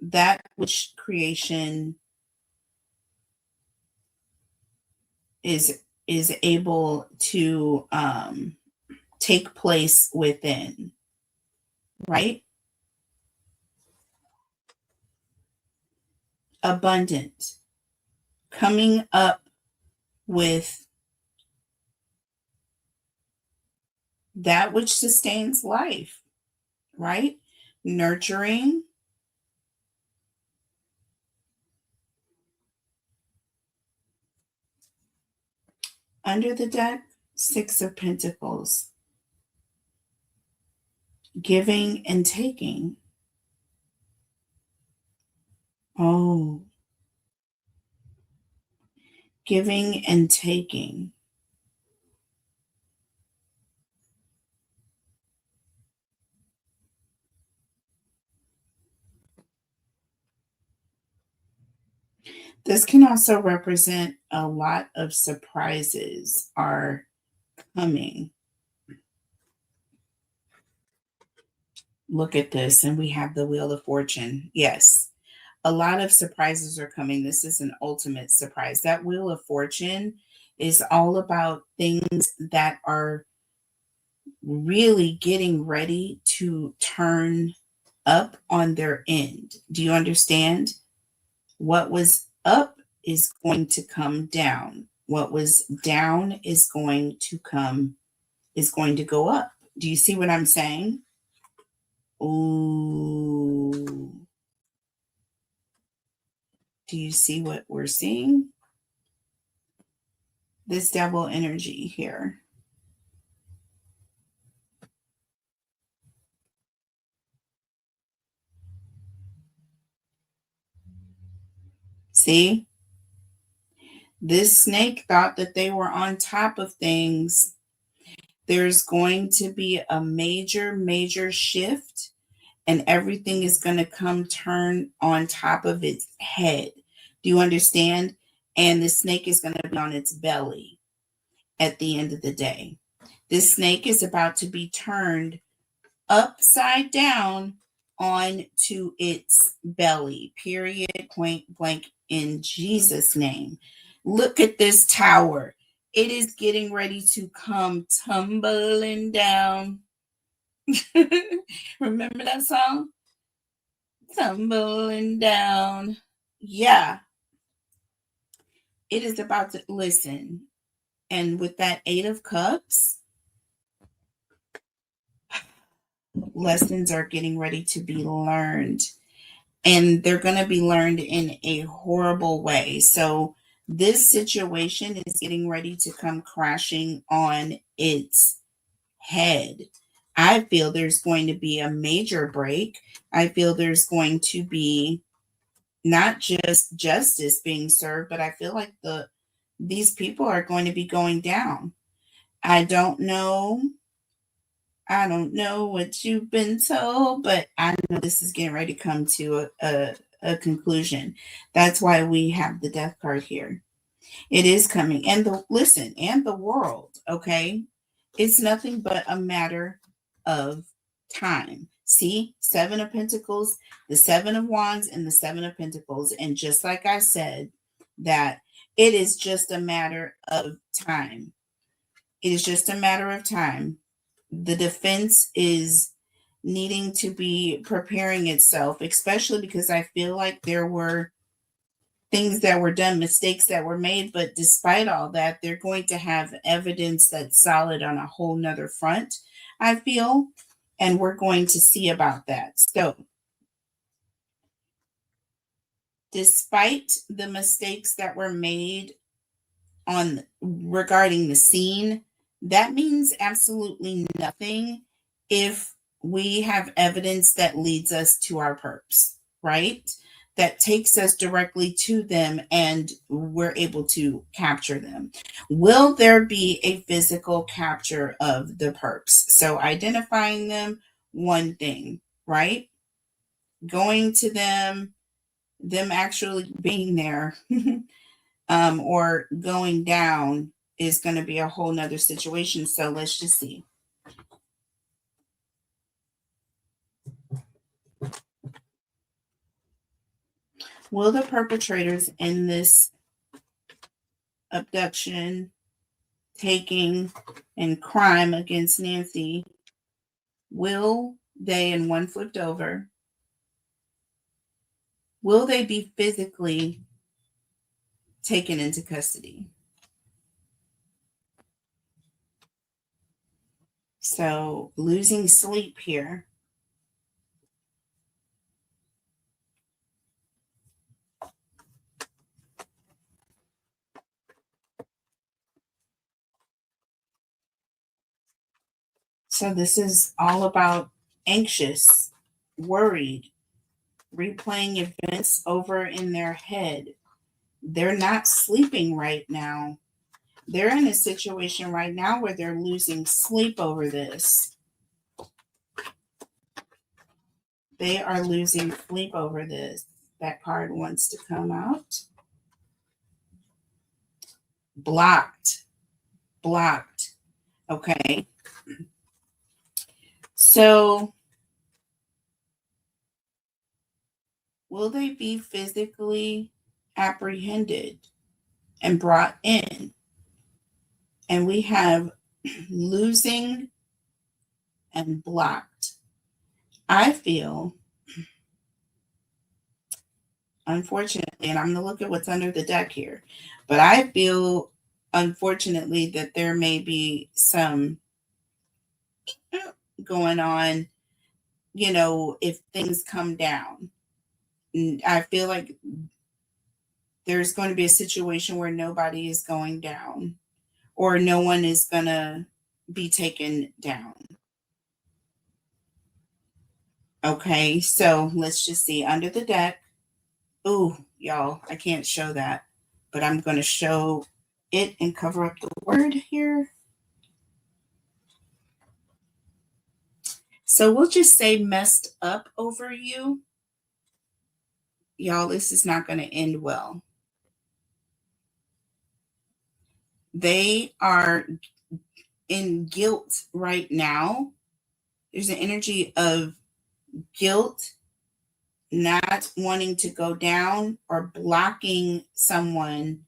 that which creation is able to take place within, right? Abundant, coming up with that which sustains life, right? Nurturing. Under the deck, Six of Pentacles, giving and taking. Oh, giving and taking. This can also represent a lot of surprises are coming. Look at this, and we have the Wheel of Fortune. Yes, a lot of surprises are coming. This is an ultimate surprise. That Wheel of Fortune is all about things that are really getting ready to turn up on their end. Do you understand? What was up is going to come down. What was down is going to go up. Do you see what I'm saying? Ooh. Do you see what we're seeing? This devil energy here. See? This snake thought that they were on top of things. There's going to be a major, major shift, and everything is going to come turn on top of its head. Do you understand? And the snake is going to be on its belly at the end of the day. This snake is about to be turned upside down onto its belly. Period. Point blank, in Jesus' name. Look at this tower. It is getting ready to come tumbling down. Remember that song? Tumbling down. Yeah, it is about to listen. And with that Eight of Cups, lessons are getting ready to be learned. And they're going to be learned in a horrible way. So this situation is getting ready to come crashing on its head. I feel there's going to be a major break. I feel there's going to be not just justice being served, but I feel like these people are going to be going down. I don't know. I don't know what you've been told, but I know this is getting ready to come to a conclusion. That's why we have the death card here. It is coming. And the world, okay? It's nothing but a matter of time. See, Seven of Pentacles, the Seven of Wands, and the Seven of Pentacles. And just like I said, that it is just a matter of time. It is just a matter of time. The defense is needing to be preparing itself, especially because I feel like there were things that were done, mistakes that were made, but despite all that, they're going to have evidence that's solid on a whole nother front, I feel, and we're going to see about that. So despite the mistakes that were made on regarding the scene, that means absolutely nothing if we have evidence that leads us to our purpose, right? that takes us directly to them and we're able to capture them. Will there be a physical capture of the perps? So identifying them, one thing, right? Going to them actually being there, or going down is going to be a whole nother situation. So let's just see. Will the perpetrators in this abduction, taking, and crime against Nancy, will they, and one flipped over, will they be physically taken into custody? So losing sleep here. So this is all about anxious, worried, replaying events over in their head. They're not sleeping right now. They're in a situation right now where they're losing sleep over this. They are losing sleep over this. That card wants to come out. Blocked. Blocked. Okay. So will they be physically apprehended and brought in? And we have losing and blocked. I feel, unfortunately, and I'm going to look at what's under the deck here, but I feel, unfortunately, that there may be some going on, if things come down. I feel like there's going to be a situation where nobody is going down or no one is going to be taken down. Okay, so let's just see under the deck. Ooh, y'all, I can't show that, but I'm going to show it and cover up the word here. So we'll just say messed up over you. Y'all, this is not going to end well. They are in guilt right now. There's an energy of guilt, not wanting to go down or blocking someone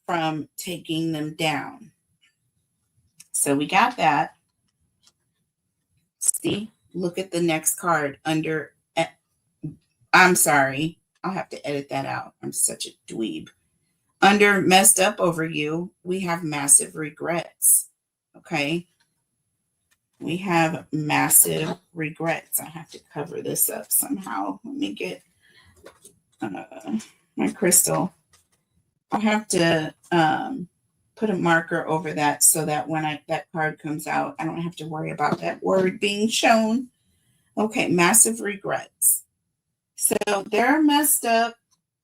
from taking them down. So we got that. See, look at the next card under, I'm sorry, I'll have to edit that out. I'm such a dweeb. Under messed up over you, we have massive regrets. Okay. We have massive regrets. I have to cover this up somehow. Let me get my crystal. I have to put a marker over that so that when that card comes out, I don't have to worry about that word being shown. Okay, massive regrets. So they're messed up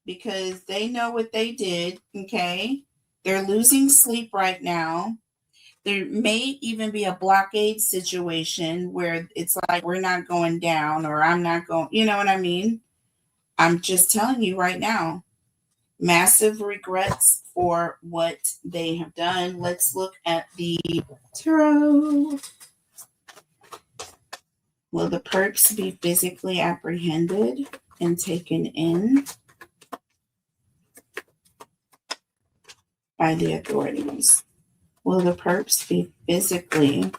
because they know what they did. Okay, they're losing sleep right now. There may even be a blockade situation where it's like, we're not going down, or I'm not going, you know what I mean? I'm just telling you right now, massive regrets for what they have done. Let's look at the tarot. Will the perps be physically apprehended and taken in by the authorities? Will the perps be physically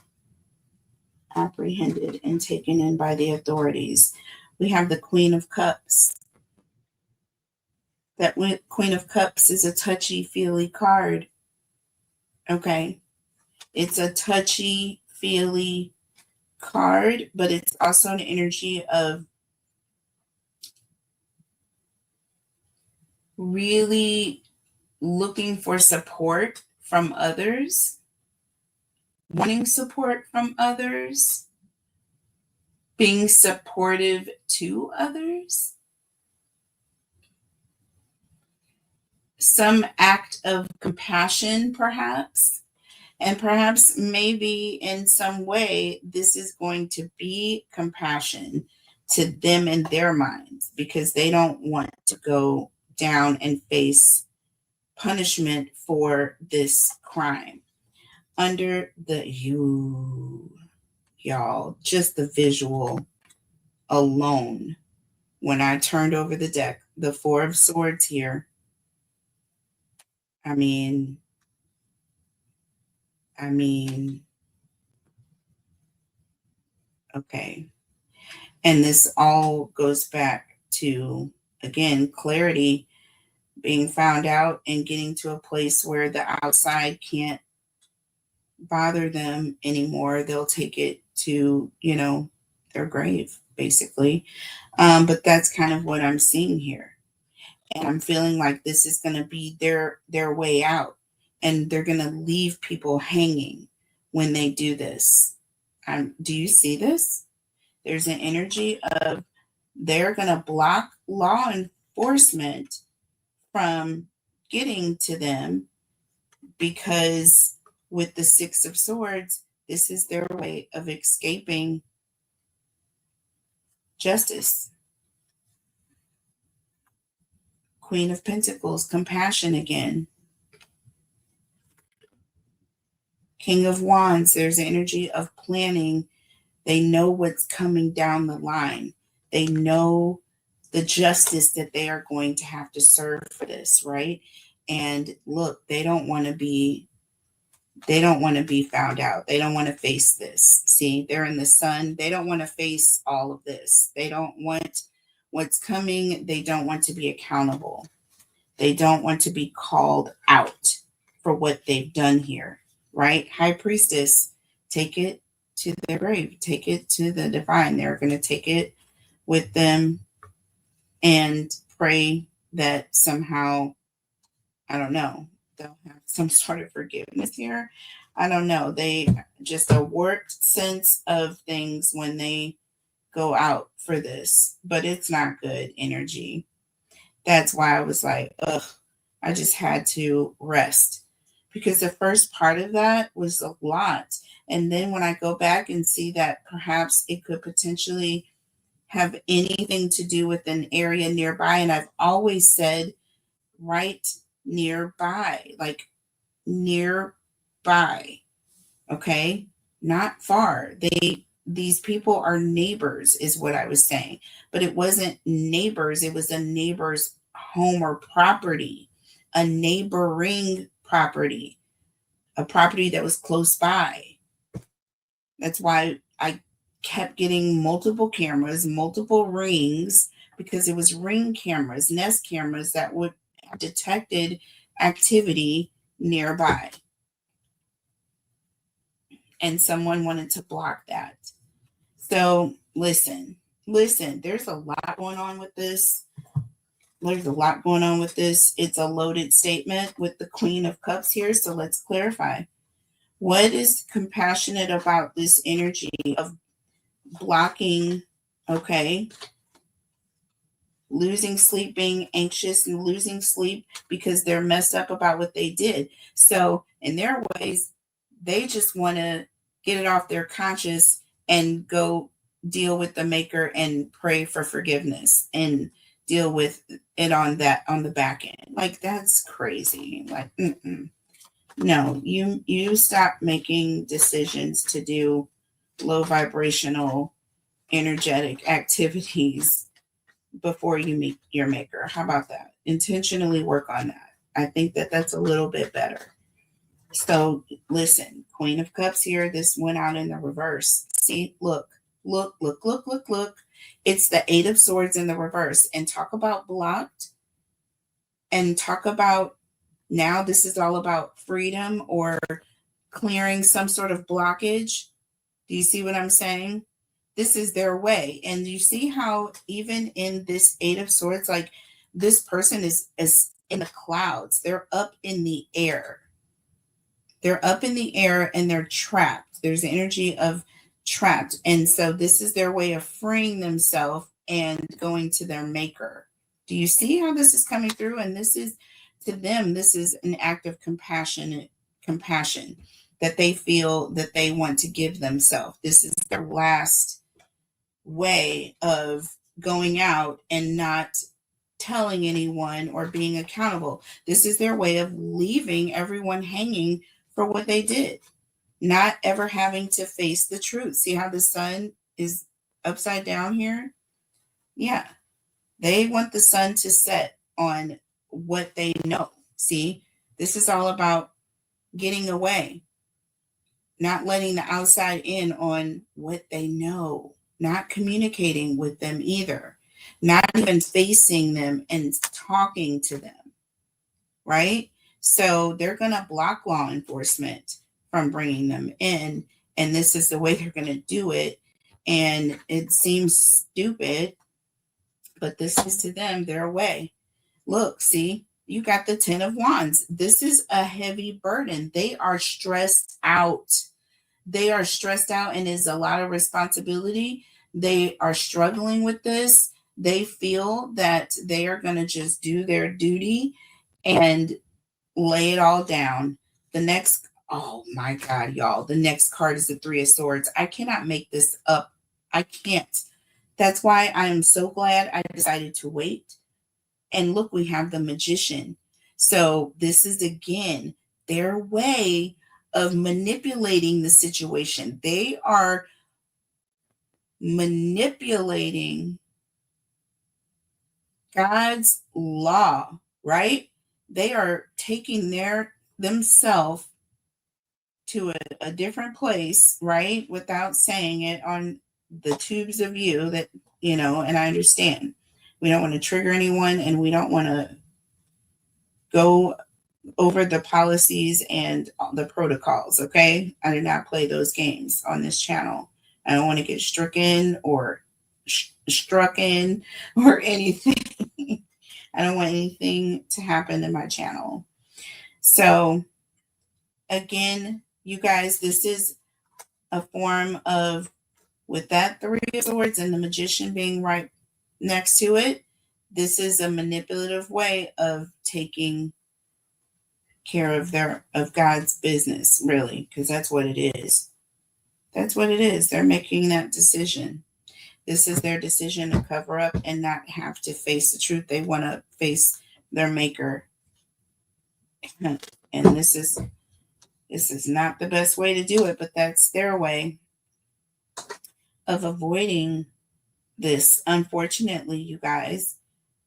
apprehended and taken in by the authorities? We have the Queen of Cups. That Queen of Cups is a touchy-feely card. Okay. It's a touchy-feely card, but it's also an energy of really looking for support from others, wanting support from others, being supportive to others. some act of compassion, perhaps. And perhaps, maybe in some way, this is going to be compassion to them in their minds, because they don't want to go down and face punishment for this crime. Under the y'all, just the visual alone, when I turned over the deck, the Four of Swords here, I mean, okay. And this all goes back to, again, clarity, being found out and getting to a place where the outside can't bother them anymore. They'll take it to, their grave, basically. But that's kind of what I'm seeing here. And I'm feeling like this is going to be their way out. And they're going to leave people hanging when they do this. Do you see this? There's an energy of they're going to block law enforcement from getting to them, because with the Six of Swords, this is their way of escaping justice. Queen of Pentacles, compassion again. King of Wands, there's energy of planning. They know what's coming down the line. They know the justice that they are going to have to serve for this, right? And look, they don't want to be found out. They don't want to face this. See, they're in the sun. They don't want to face all of this. They don't want what's coming. They don't want to be accountable. They don't want to be called out for what they've done here, right? High Priestess, take it to their grave. Take it to the divine. They're going to take it with them and pray that somehow, I don't know, they'll have some sort of forgiveness here. I don't know. They just a warped sense of things when they go out for this, but it's not good energy. That's why I was like, ugh, I just had to rest, because the first part of that was a lot. And then when I go back and see that perhaps it could potentially have anything to do with an area nearby, and I've always said right nearby, like nearby, okay, not far. These people are neighbors, is what I was saying, but it wasn't neighbors. It was a neighbor's home or property, a neighboring property, a property that was close by. That's why I kept getting multiple cameras, multiple rings, because it was ring cameras, Nest cameras that would have detected activity nearby. And someone wanted to block that. So listen, there's a lot going on with this. It's a loaded statement with the Queen of Cups here. So let's clarify. What is compassionate about this energy of blocking, okay? Losing sleep, being anxious and losing sleep because they're messed up about what they did. So in their ways, they just want to get it off their conscience and go deal with the maker and pray for forgiveness and deal with it on the back end. Like, that's crazy. Like, no, you stop making decisions to do low vibrational energetic activities before you meet your maker. How about that? Intentionally work on that. I think that's a little bit better. So listen, Queen of Cups here, this went out in the reverse. See, look. It's the Eight of Swords in the reverse. And talk about blocked, and talk about, now this is all about freedom or clearing some sort of blockage. Do you see what I'm saying? This is their way. And you see how even in this Eight of Swords, like, this person is in the clouds. They're up in the air. They're up in the air and they're trapped. There's the energy of trapped. And so this is their way of freeing themselves and going to their maker. Do you see how this is coming through? And this is to them, this is an act of compassion that they feel that they want to give themselves. This is their last way of going out and not telling anyone or being accountable. This is their way of leaving everyone hanging for what they did, not ever having to face the truth. See how the sun is upside down here? Yeah. They want the sun to set on what they know. See, this is all about getting away, not letting the outside in on what they know, not communicating with them either, not even facing them and talking to them, right? So they're going to block law enforcement from bringing them in. And this is the way they're going to do it. And it seems stupid, but this is to them their way. Look, see, you got the 10 of Wands. This is a heavy burden. They are stressed out. They are stressed out, and it's a lot of responsibility. They are struggling with this. They feel that they are going to just do their duty and lay it all down. The next, oh my God, y'all, the next card is the Three of Swords. I cannot make this up. I can't. That's why I am so glad I decided to wait. And look, we have the Magician. So this is, again, their way of manipulating the situation. They are manipulating God's law, right? They are taking themselves to a different place, right? Without saying it on the tubes of you that, and I understand. We don't want to trigger anyone, and we don't want to go over the policies and the protocols, okay? I do not play those games on this channel. I don't want to get stricken or struck in or anything. I don't want anything to happen to my channel. So, again, you guys, this is a form of, with that Three of Swords and the Magician being right next to it, this is a manipulative way of taking care of God's business, really, because that's what it is. That's what it is. They're making that decision. This is their decision to cover up and not have to face the truth. They want to face their maker. And this is not the best way to do it, but that's their way of avoiding this, unfortunately, you guys.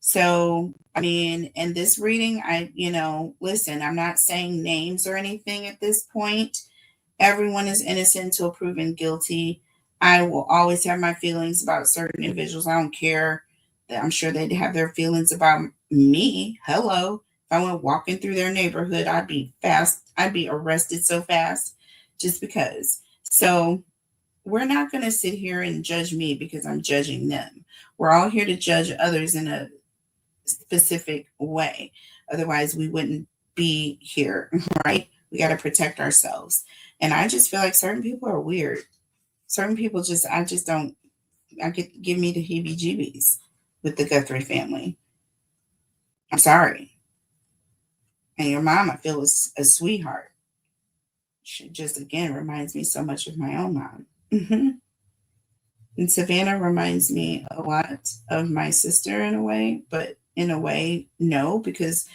So, I mean, in this reading, listen, I'm not saying names or anything at this point. Everyone is innocent until proven guilty. I will always have my feelings about certain individuals. I don't care. I'm sure they'd have their feelings about me. Hello. If I went walking through their neighborhood, I'd be arrested so fast just because. So we're not going to sit here and judge me because I'm judging them. We're all here to judge others in a specific way. Otherwise, we wouldn't be here, right? We got to protect ourselves. And I just feel like certain people are weird. Certain people give me the heebie-jeebies with the Guthrie family. I'm sorry. And your mom, I feel, is a sweetheart. She just, again, reminds me so much of my own mom. Mm-hmm. And Savannah reminds me a lot of my sister in a way, but in a way, no, because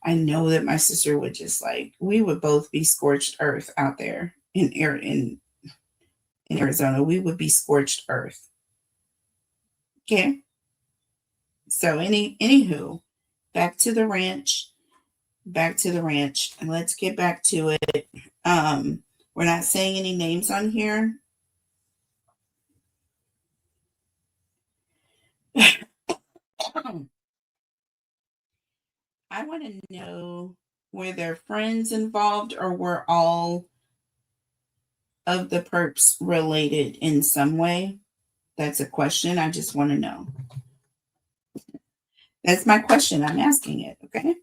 I know that my sister would just we would both be scorched earth out there in Arizona. We would be scorched earth. Okay. So anywho, back to the ranch, and let's get back to it. We're not saying any names on here. I want to know, were there friends involved, or were all of the perps related in some way? That's a question. I just want to know. That's my question. I'm asking it. Okay.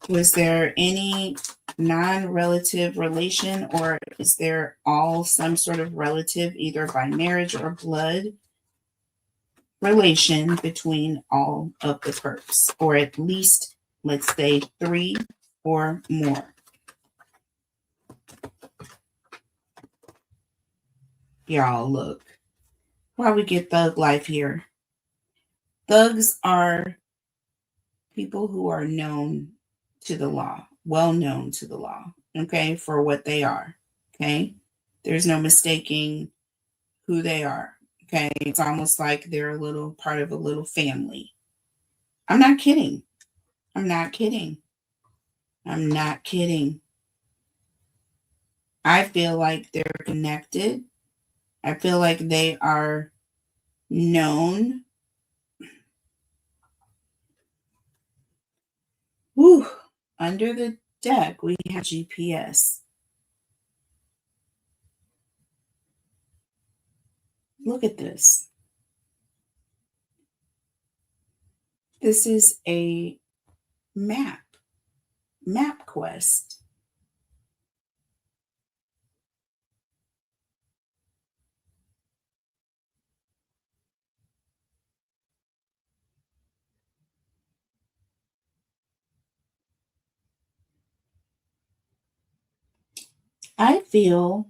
Was there any non-relative relation, or is there all some sort of relative, either by marriage or blood, relation between all of the perps, or at least, let's say, 3 or more. Y'all, look. Why we get thug life here? Thugs are people who are known to the law, well known to the law, okay, for what they are, okay? There's no mistaking who they are, okay? It's almost like they're a little part of a little family. I'm not kidding. I'm not kidding. I'm not kidding. I feel like they're connected. I feel like they are known. Whew. Under the deck, we have GPS. Look at this. This is a map quest. I feel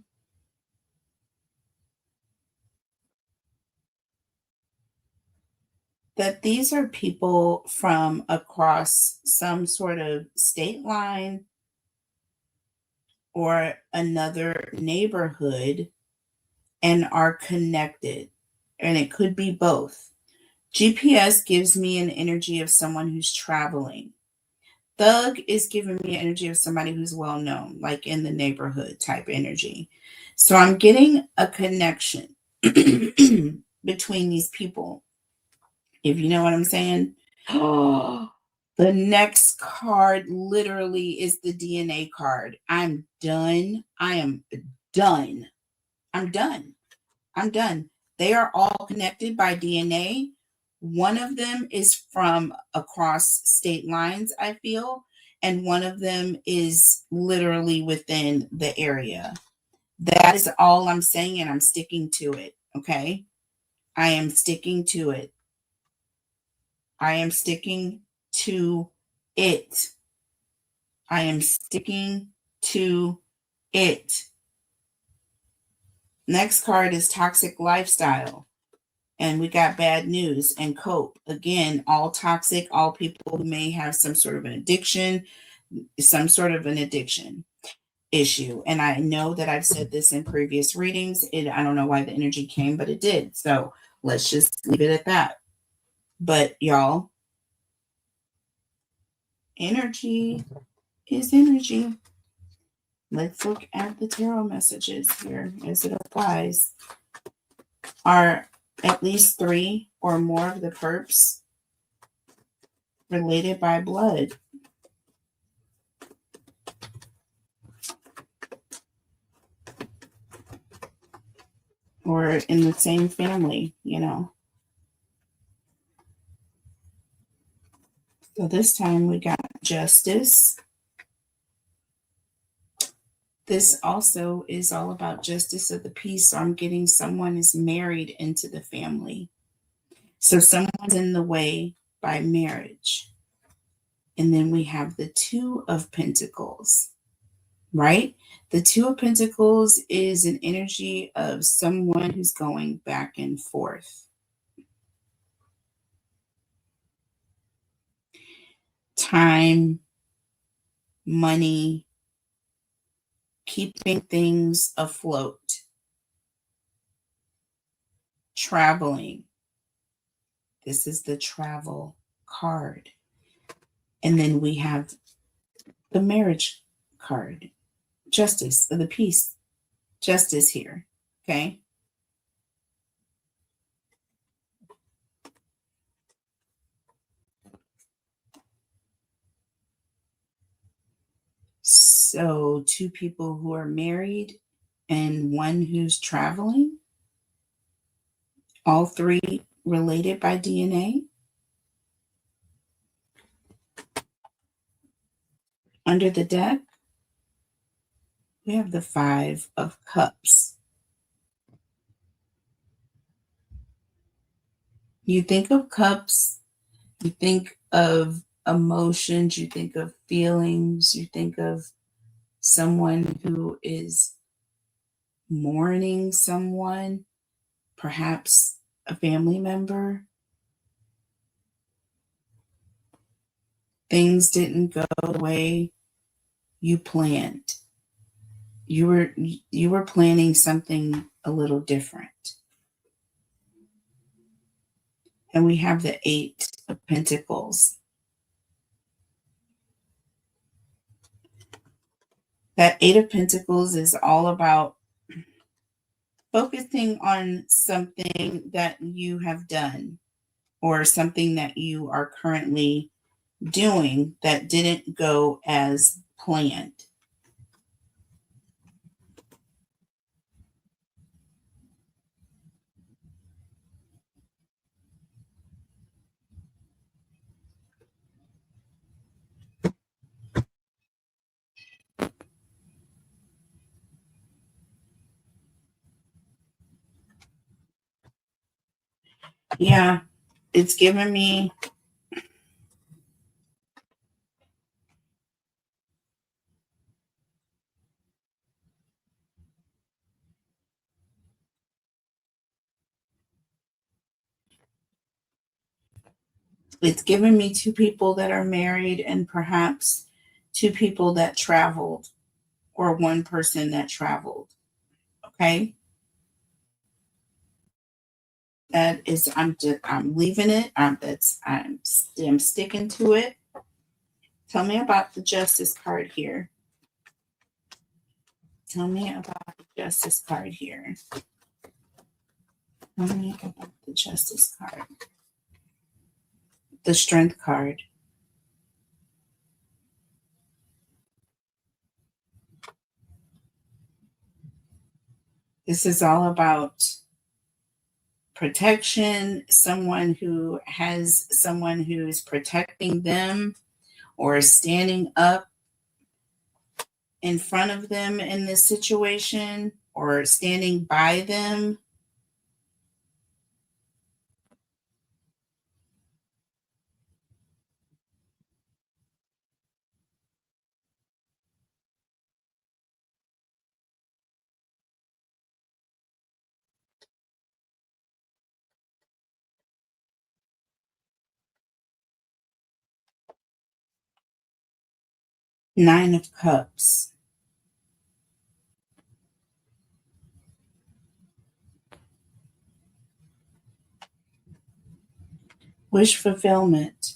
that these are people from across some sort of state line or another neighborhood and are connected. And it could be both. GPS gives me an energy of someone who's traveling. Thug is giving me an energy of somebody who's well known, like in the neighborhood type energy. So I'm getting a connection between these people, if you know what I'm saying. Oh, the next card literally is the DNA card. I'm done. I am done. I'm done. I'm done. They are all connected by DNA. One of them is from across state lines, I feel, and one of them is literally within the area. That is all I'm saying, and I'm sticking to it. Okay. I am sticking to it. I am sticking to it. I am sticking to it. Next card is toxic lifestyle. And we got bad news and cope. Again, all toxic, all people who may have some sort of an addiction issue. And I know that I've said this in previous readings. I don't know why the energy came, but it did. So let's just leave it at that. But y'all, energy is energy. Let's look at the tarot messages here as it applies. Are at least 3 or more of the perps related by blood? Or in the same family, you know? So this time we got justice. This also is all about justice of the peace. So I'm getting someone is married into the family. So someone's in the way by marriage. And then we have the 2 of Pentacles, right? The 2 of Pentacles is an energy of someone who's going back and forth. Time, money, keeping things afloat, traveling. This is the travel card. And then we have the marriage card, justice of the peace, justice here. Okay. So 2 people who are married and 1 who's traveling, all 3 related by DNA. Under the deck, we have the 5 of Cups. You think of cups, you think of emotions, you think of feelings, you think of someone who is mourning someone, perhaps a family member. Things didn't go the way you planned. You were planning something a little different. And we have the 8 of Pentacles. That 8 of Pentacles is all about focusing on something that you have done or something that you are currently doing that didn't go as planned. Yeah, it's given me two people that are married and perhaps two people that traveled or one person that traveled. Okay? That is I'm leaving it. I'm sticking to it. Tell me about the Justice card here. Tell me about the Justice card here. Tell me about the Justice card. The Strength card. This is all about protection, someone who's protecting them or standing up in front of them in this situation or standing by them. Nine of Cups. Wish fulfillment.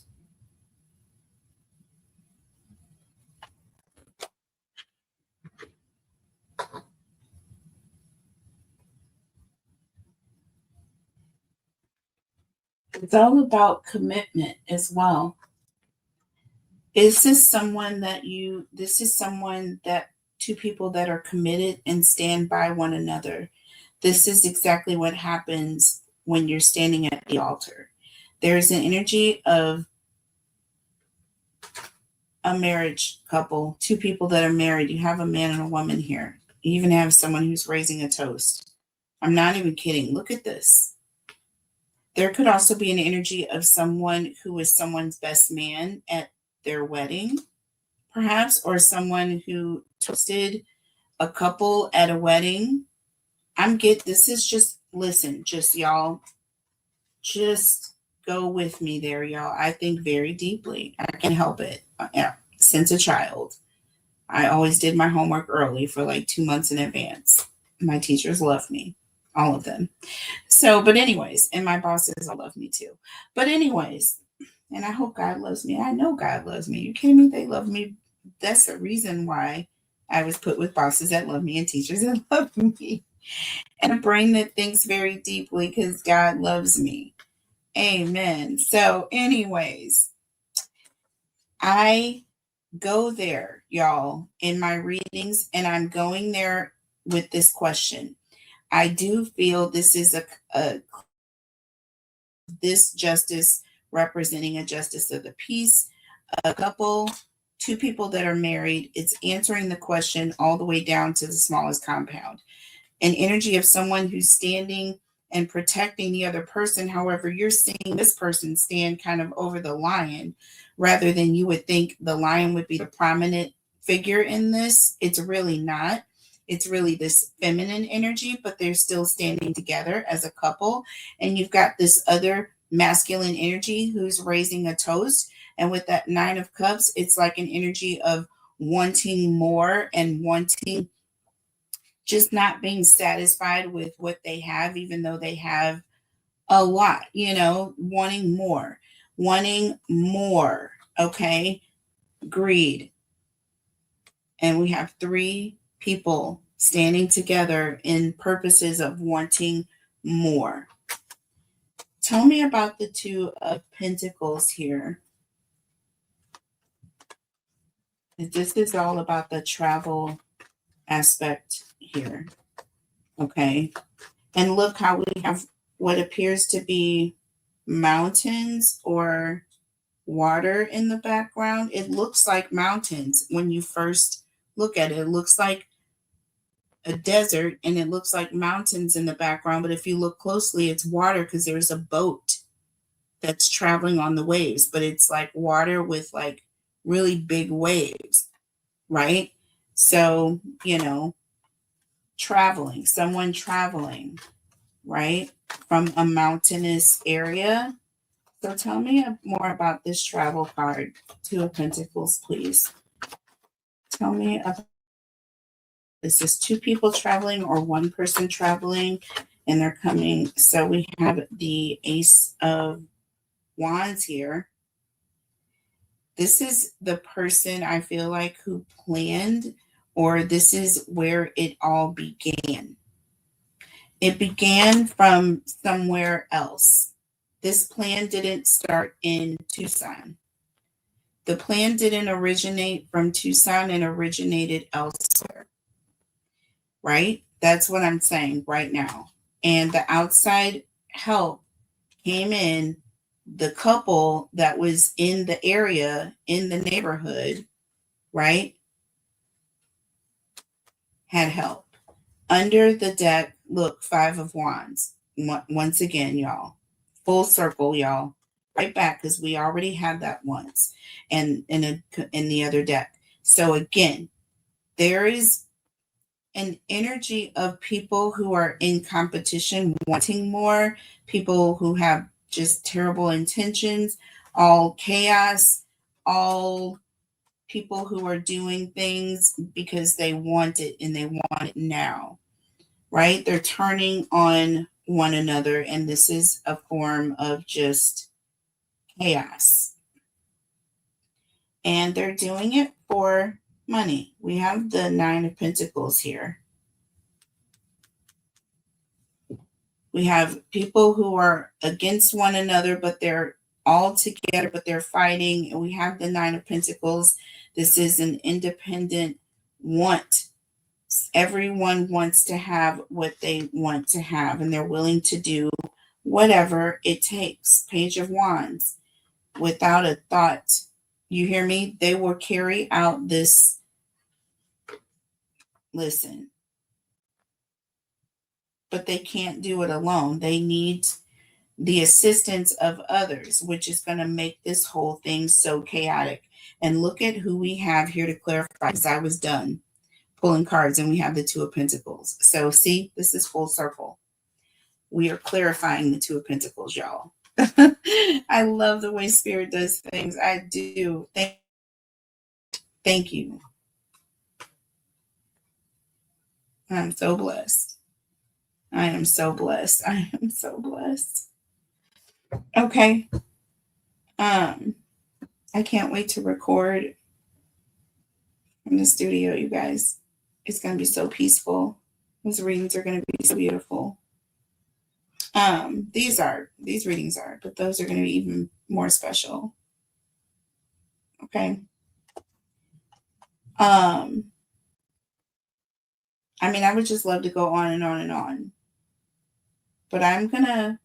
It's all about commitment as well. This is someone that two people that are committed and stand by one another. This is exactly what happens when you're standing at the altar. There's an energy of a marriage couple, two people that are married. You have a man and a woman here. You even have someone who's raising a toast. I'm not even kidding. Look at this. There could also be an energy of someone who is someone's best man at their wedding, perhaps, or someone who toasted a couple at a wedding. This is just, listen, just y'all, just go with me there, y'all. I think very deeply. I can't help it. Yeah, since a child, I always did my homework early for like 2 months in advance. My teachers love me, all of them. So, but anyways, and my bosses all love me too. But anyways, and I hope God loves me. I know God loves me. You kidding me? They love me. That's the reason why I was put with bosses that love me and teachers that love me. And a brain that thinks very deeply because God loves me. Amen. So, anyways, I go there, y'all, in my readings, and I'm going there with this question. I do feel this is this justice representing a justice of the peace, a couple, two people that are married. It's answering the question all the way down to the smallest compound. An energy of someone who's standing and protecting the other person. However, you're seeing this person stand kind of over the lion rather than you would think the lion would be the prominent figure in this. It's really not. It's really this feminine energy, but they're still standing together as a couple. And you've got this other masculine energy who's raising a toast. And with that Nine of Cups, it's like an energy of wanting more and wanting, just not being satisfied with what they have, even though they have a lot, wanting more. Okay. Greed. And we have three people standing together in purposes of wanting more. Tell me about the Two of Pentacles here. This is all about the travel aspect here. Okay. And look how we have what appears to be mountains or water in the background. It looks like mountains when you first look at it. It looks like a desert and it looks like mountains in the background. But if you look closely, it's water because there's a boat that's traveling on the waves. But it's like water with like really big waves, right? So, someone traveling, right, from a mountainous area. So tell me more about this travel card, Two of Pentacles, please. Tell me about, is this two people traveling or one person traveling and they're coming? So we have the Ace of Wands here. This is the person I feel like who planned, or this is where it all began. It began from somewhere else. This plan didn't start in Tucson. The plan didn't originate from Tucson and originated elsewhere, right? That's what I'm saying right now. And the outside help came in. The couple that was in the area, in the neighborhood, right, had help. Under the deck, look, Five of Wands. Once again, y'all. Full circle, y'all. Right back, because we already had that once and in the other deck. So again, there is an energy of people who are in competition, wanting more, people who have just terrible intentions, all chaos, all people who are doing things because they want it and they want it now, right? They're turning on one another, and this is a form of just chaos. And they're doing it for money. We have the Nine of Pentacles here. We have people who are against one another, but they're all together, but they're fighting. And we have the Nine of Pentacles. This is an independent want. Everyone wants to have what they want to have, and they're willing to do whatever it takes. Page of Wands, without a thought. You hear me? They will carry out this. Listen, but they can't do it alone. They need the assistance of others, which is going to make this whole thing so chaotic. And look at who we have here to clarify, because I was done pulling cards, and we have the Two of Pentacles. So see, this is full circle. We are clarifying the Two of Pentacles, y'all. I love the way Spirit does things. I do. Thank you. I'm so blessed. I am so blessed. I am so blessed. Okay. I can't wait to record from the studio, you guys. It's going to be so peaceful. These readings are going to be so beautiful. These readings are, but those are going to be even more special. Okay. I mean, I would just love to go on and on and on, but I'm gonna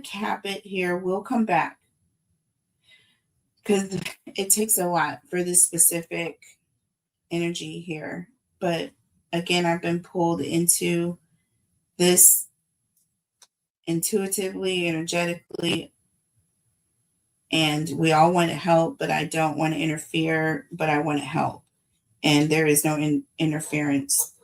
cap it here. We'll come back because it takes a lot for this specific energy here. But again, I've been pulled into this intuitively, energetically, and we all want to help, but I don't want to interfere, but I want to help. And there is no interference.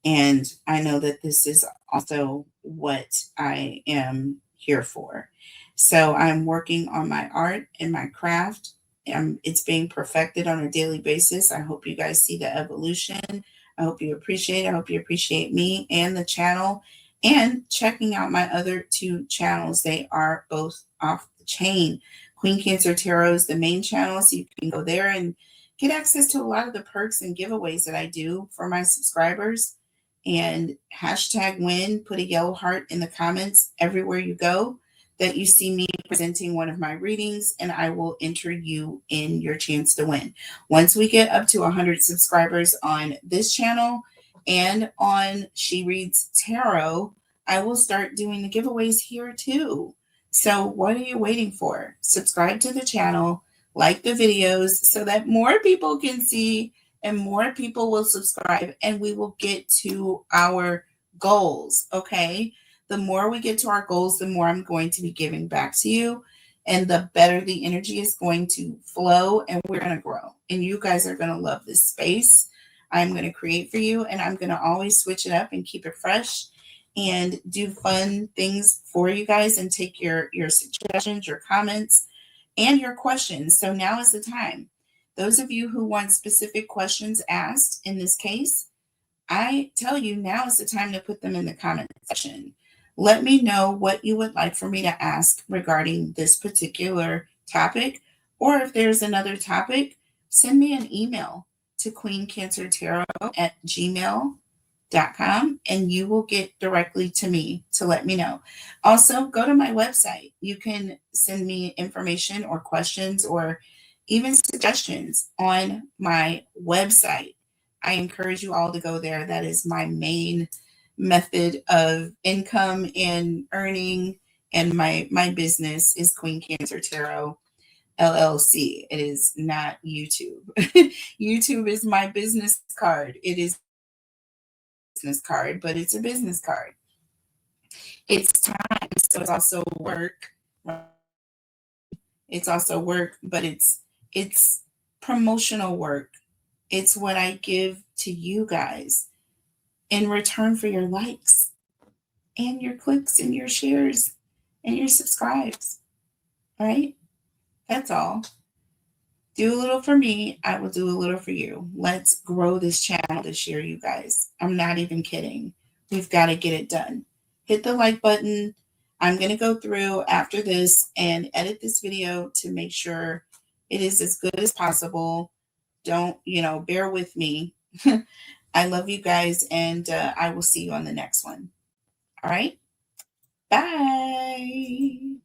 And I know that this is also what I am here for. So I'm working on my art and my craft. It's being perfected on a daily basis. I hope you guys see the evolution. I hope you appreciate it. I hope you appreciate me and the channel and checking out my other two channels. They are both off the chain. Queen Cancer Tarot is the main channel, so you can go there and get access to a lot of the perks and giveaways that I do for my subscribers. And hashtag win, put a yellow heart in the comments everywhere you go that you see me presenting one of my readings, and I will enter you in your chance to win. Once we get up to 100 subscribers on this channel and on She Reads Tarot, I will start doing the giveaways here too. So what are you waiting for? Subscribe to the channel, like the videos so that more people can see and more people will subscribe and we will get to our goals. Okay. The more we get to our goals, the more I'm going to be giving back to you and the better the energy is going to flow and we're going to grow. And you guys are going to love this space I'm going to create for you. And I'm going to always switch it up and keep it fresh and do fun things for you guys and take your suggestions, your comments, and your questions. So now is the time. Those of you who want specific questions asked in this case, I tell you now is the time to put them in the comment section. Let me know what you would like for me to ask regarding this particular topic, or if there's another topic, send me an email to queencancertarot@gmail.com and you will get directly to me to let me know. Also, go to my website. You can send me information or questions or even suggestions on my website. I encourage you all to go there. That is my main method of income and earning. And my business is Queen Cancer Tarot LLC. It is not YouTube. YouTube is my business card. It is a business card, but it's a business card. It's time, so it's also work. It's also work, but it's promotional work. It's what I give to you guys in return for your likes and your clicks and your shares and your subscribes. Right? That's all. Do a little for me, I will do a little for you. Let's grow this channel this year, you guys. I'm not even kidding. We've got to get it done. Hit the like button. I'm going to go through after this and edit this video to make sure it is as good as possible. Don't, bear with me. I love you guys, and I will see you on the next one. All right? Bye.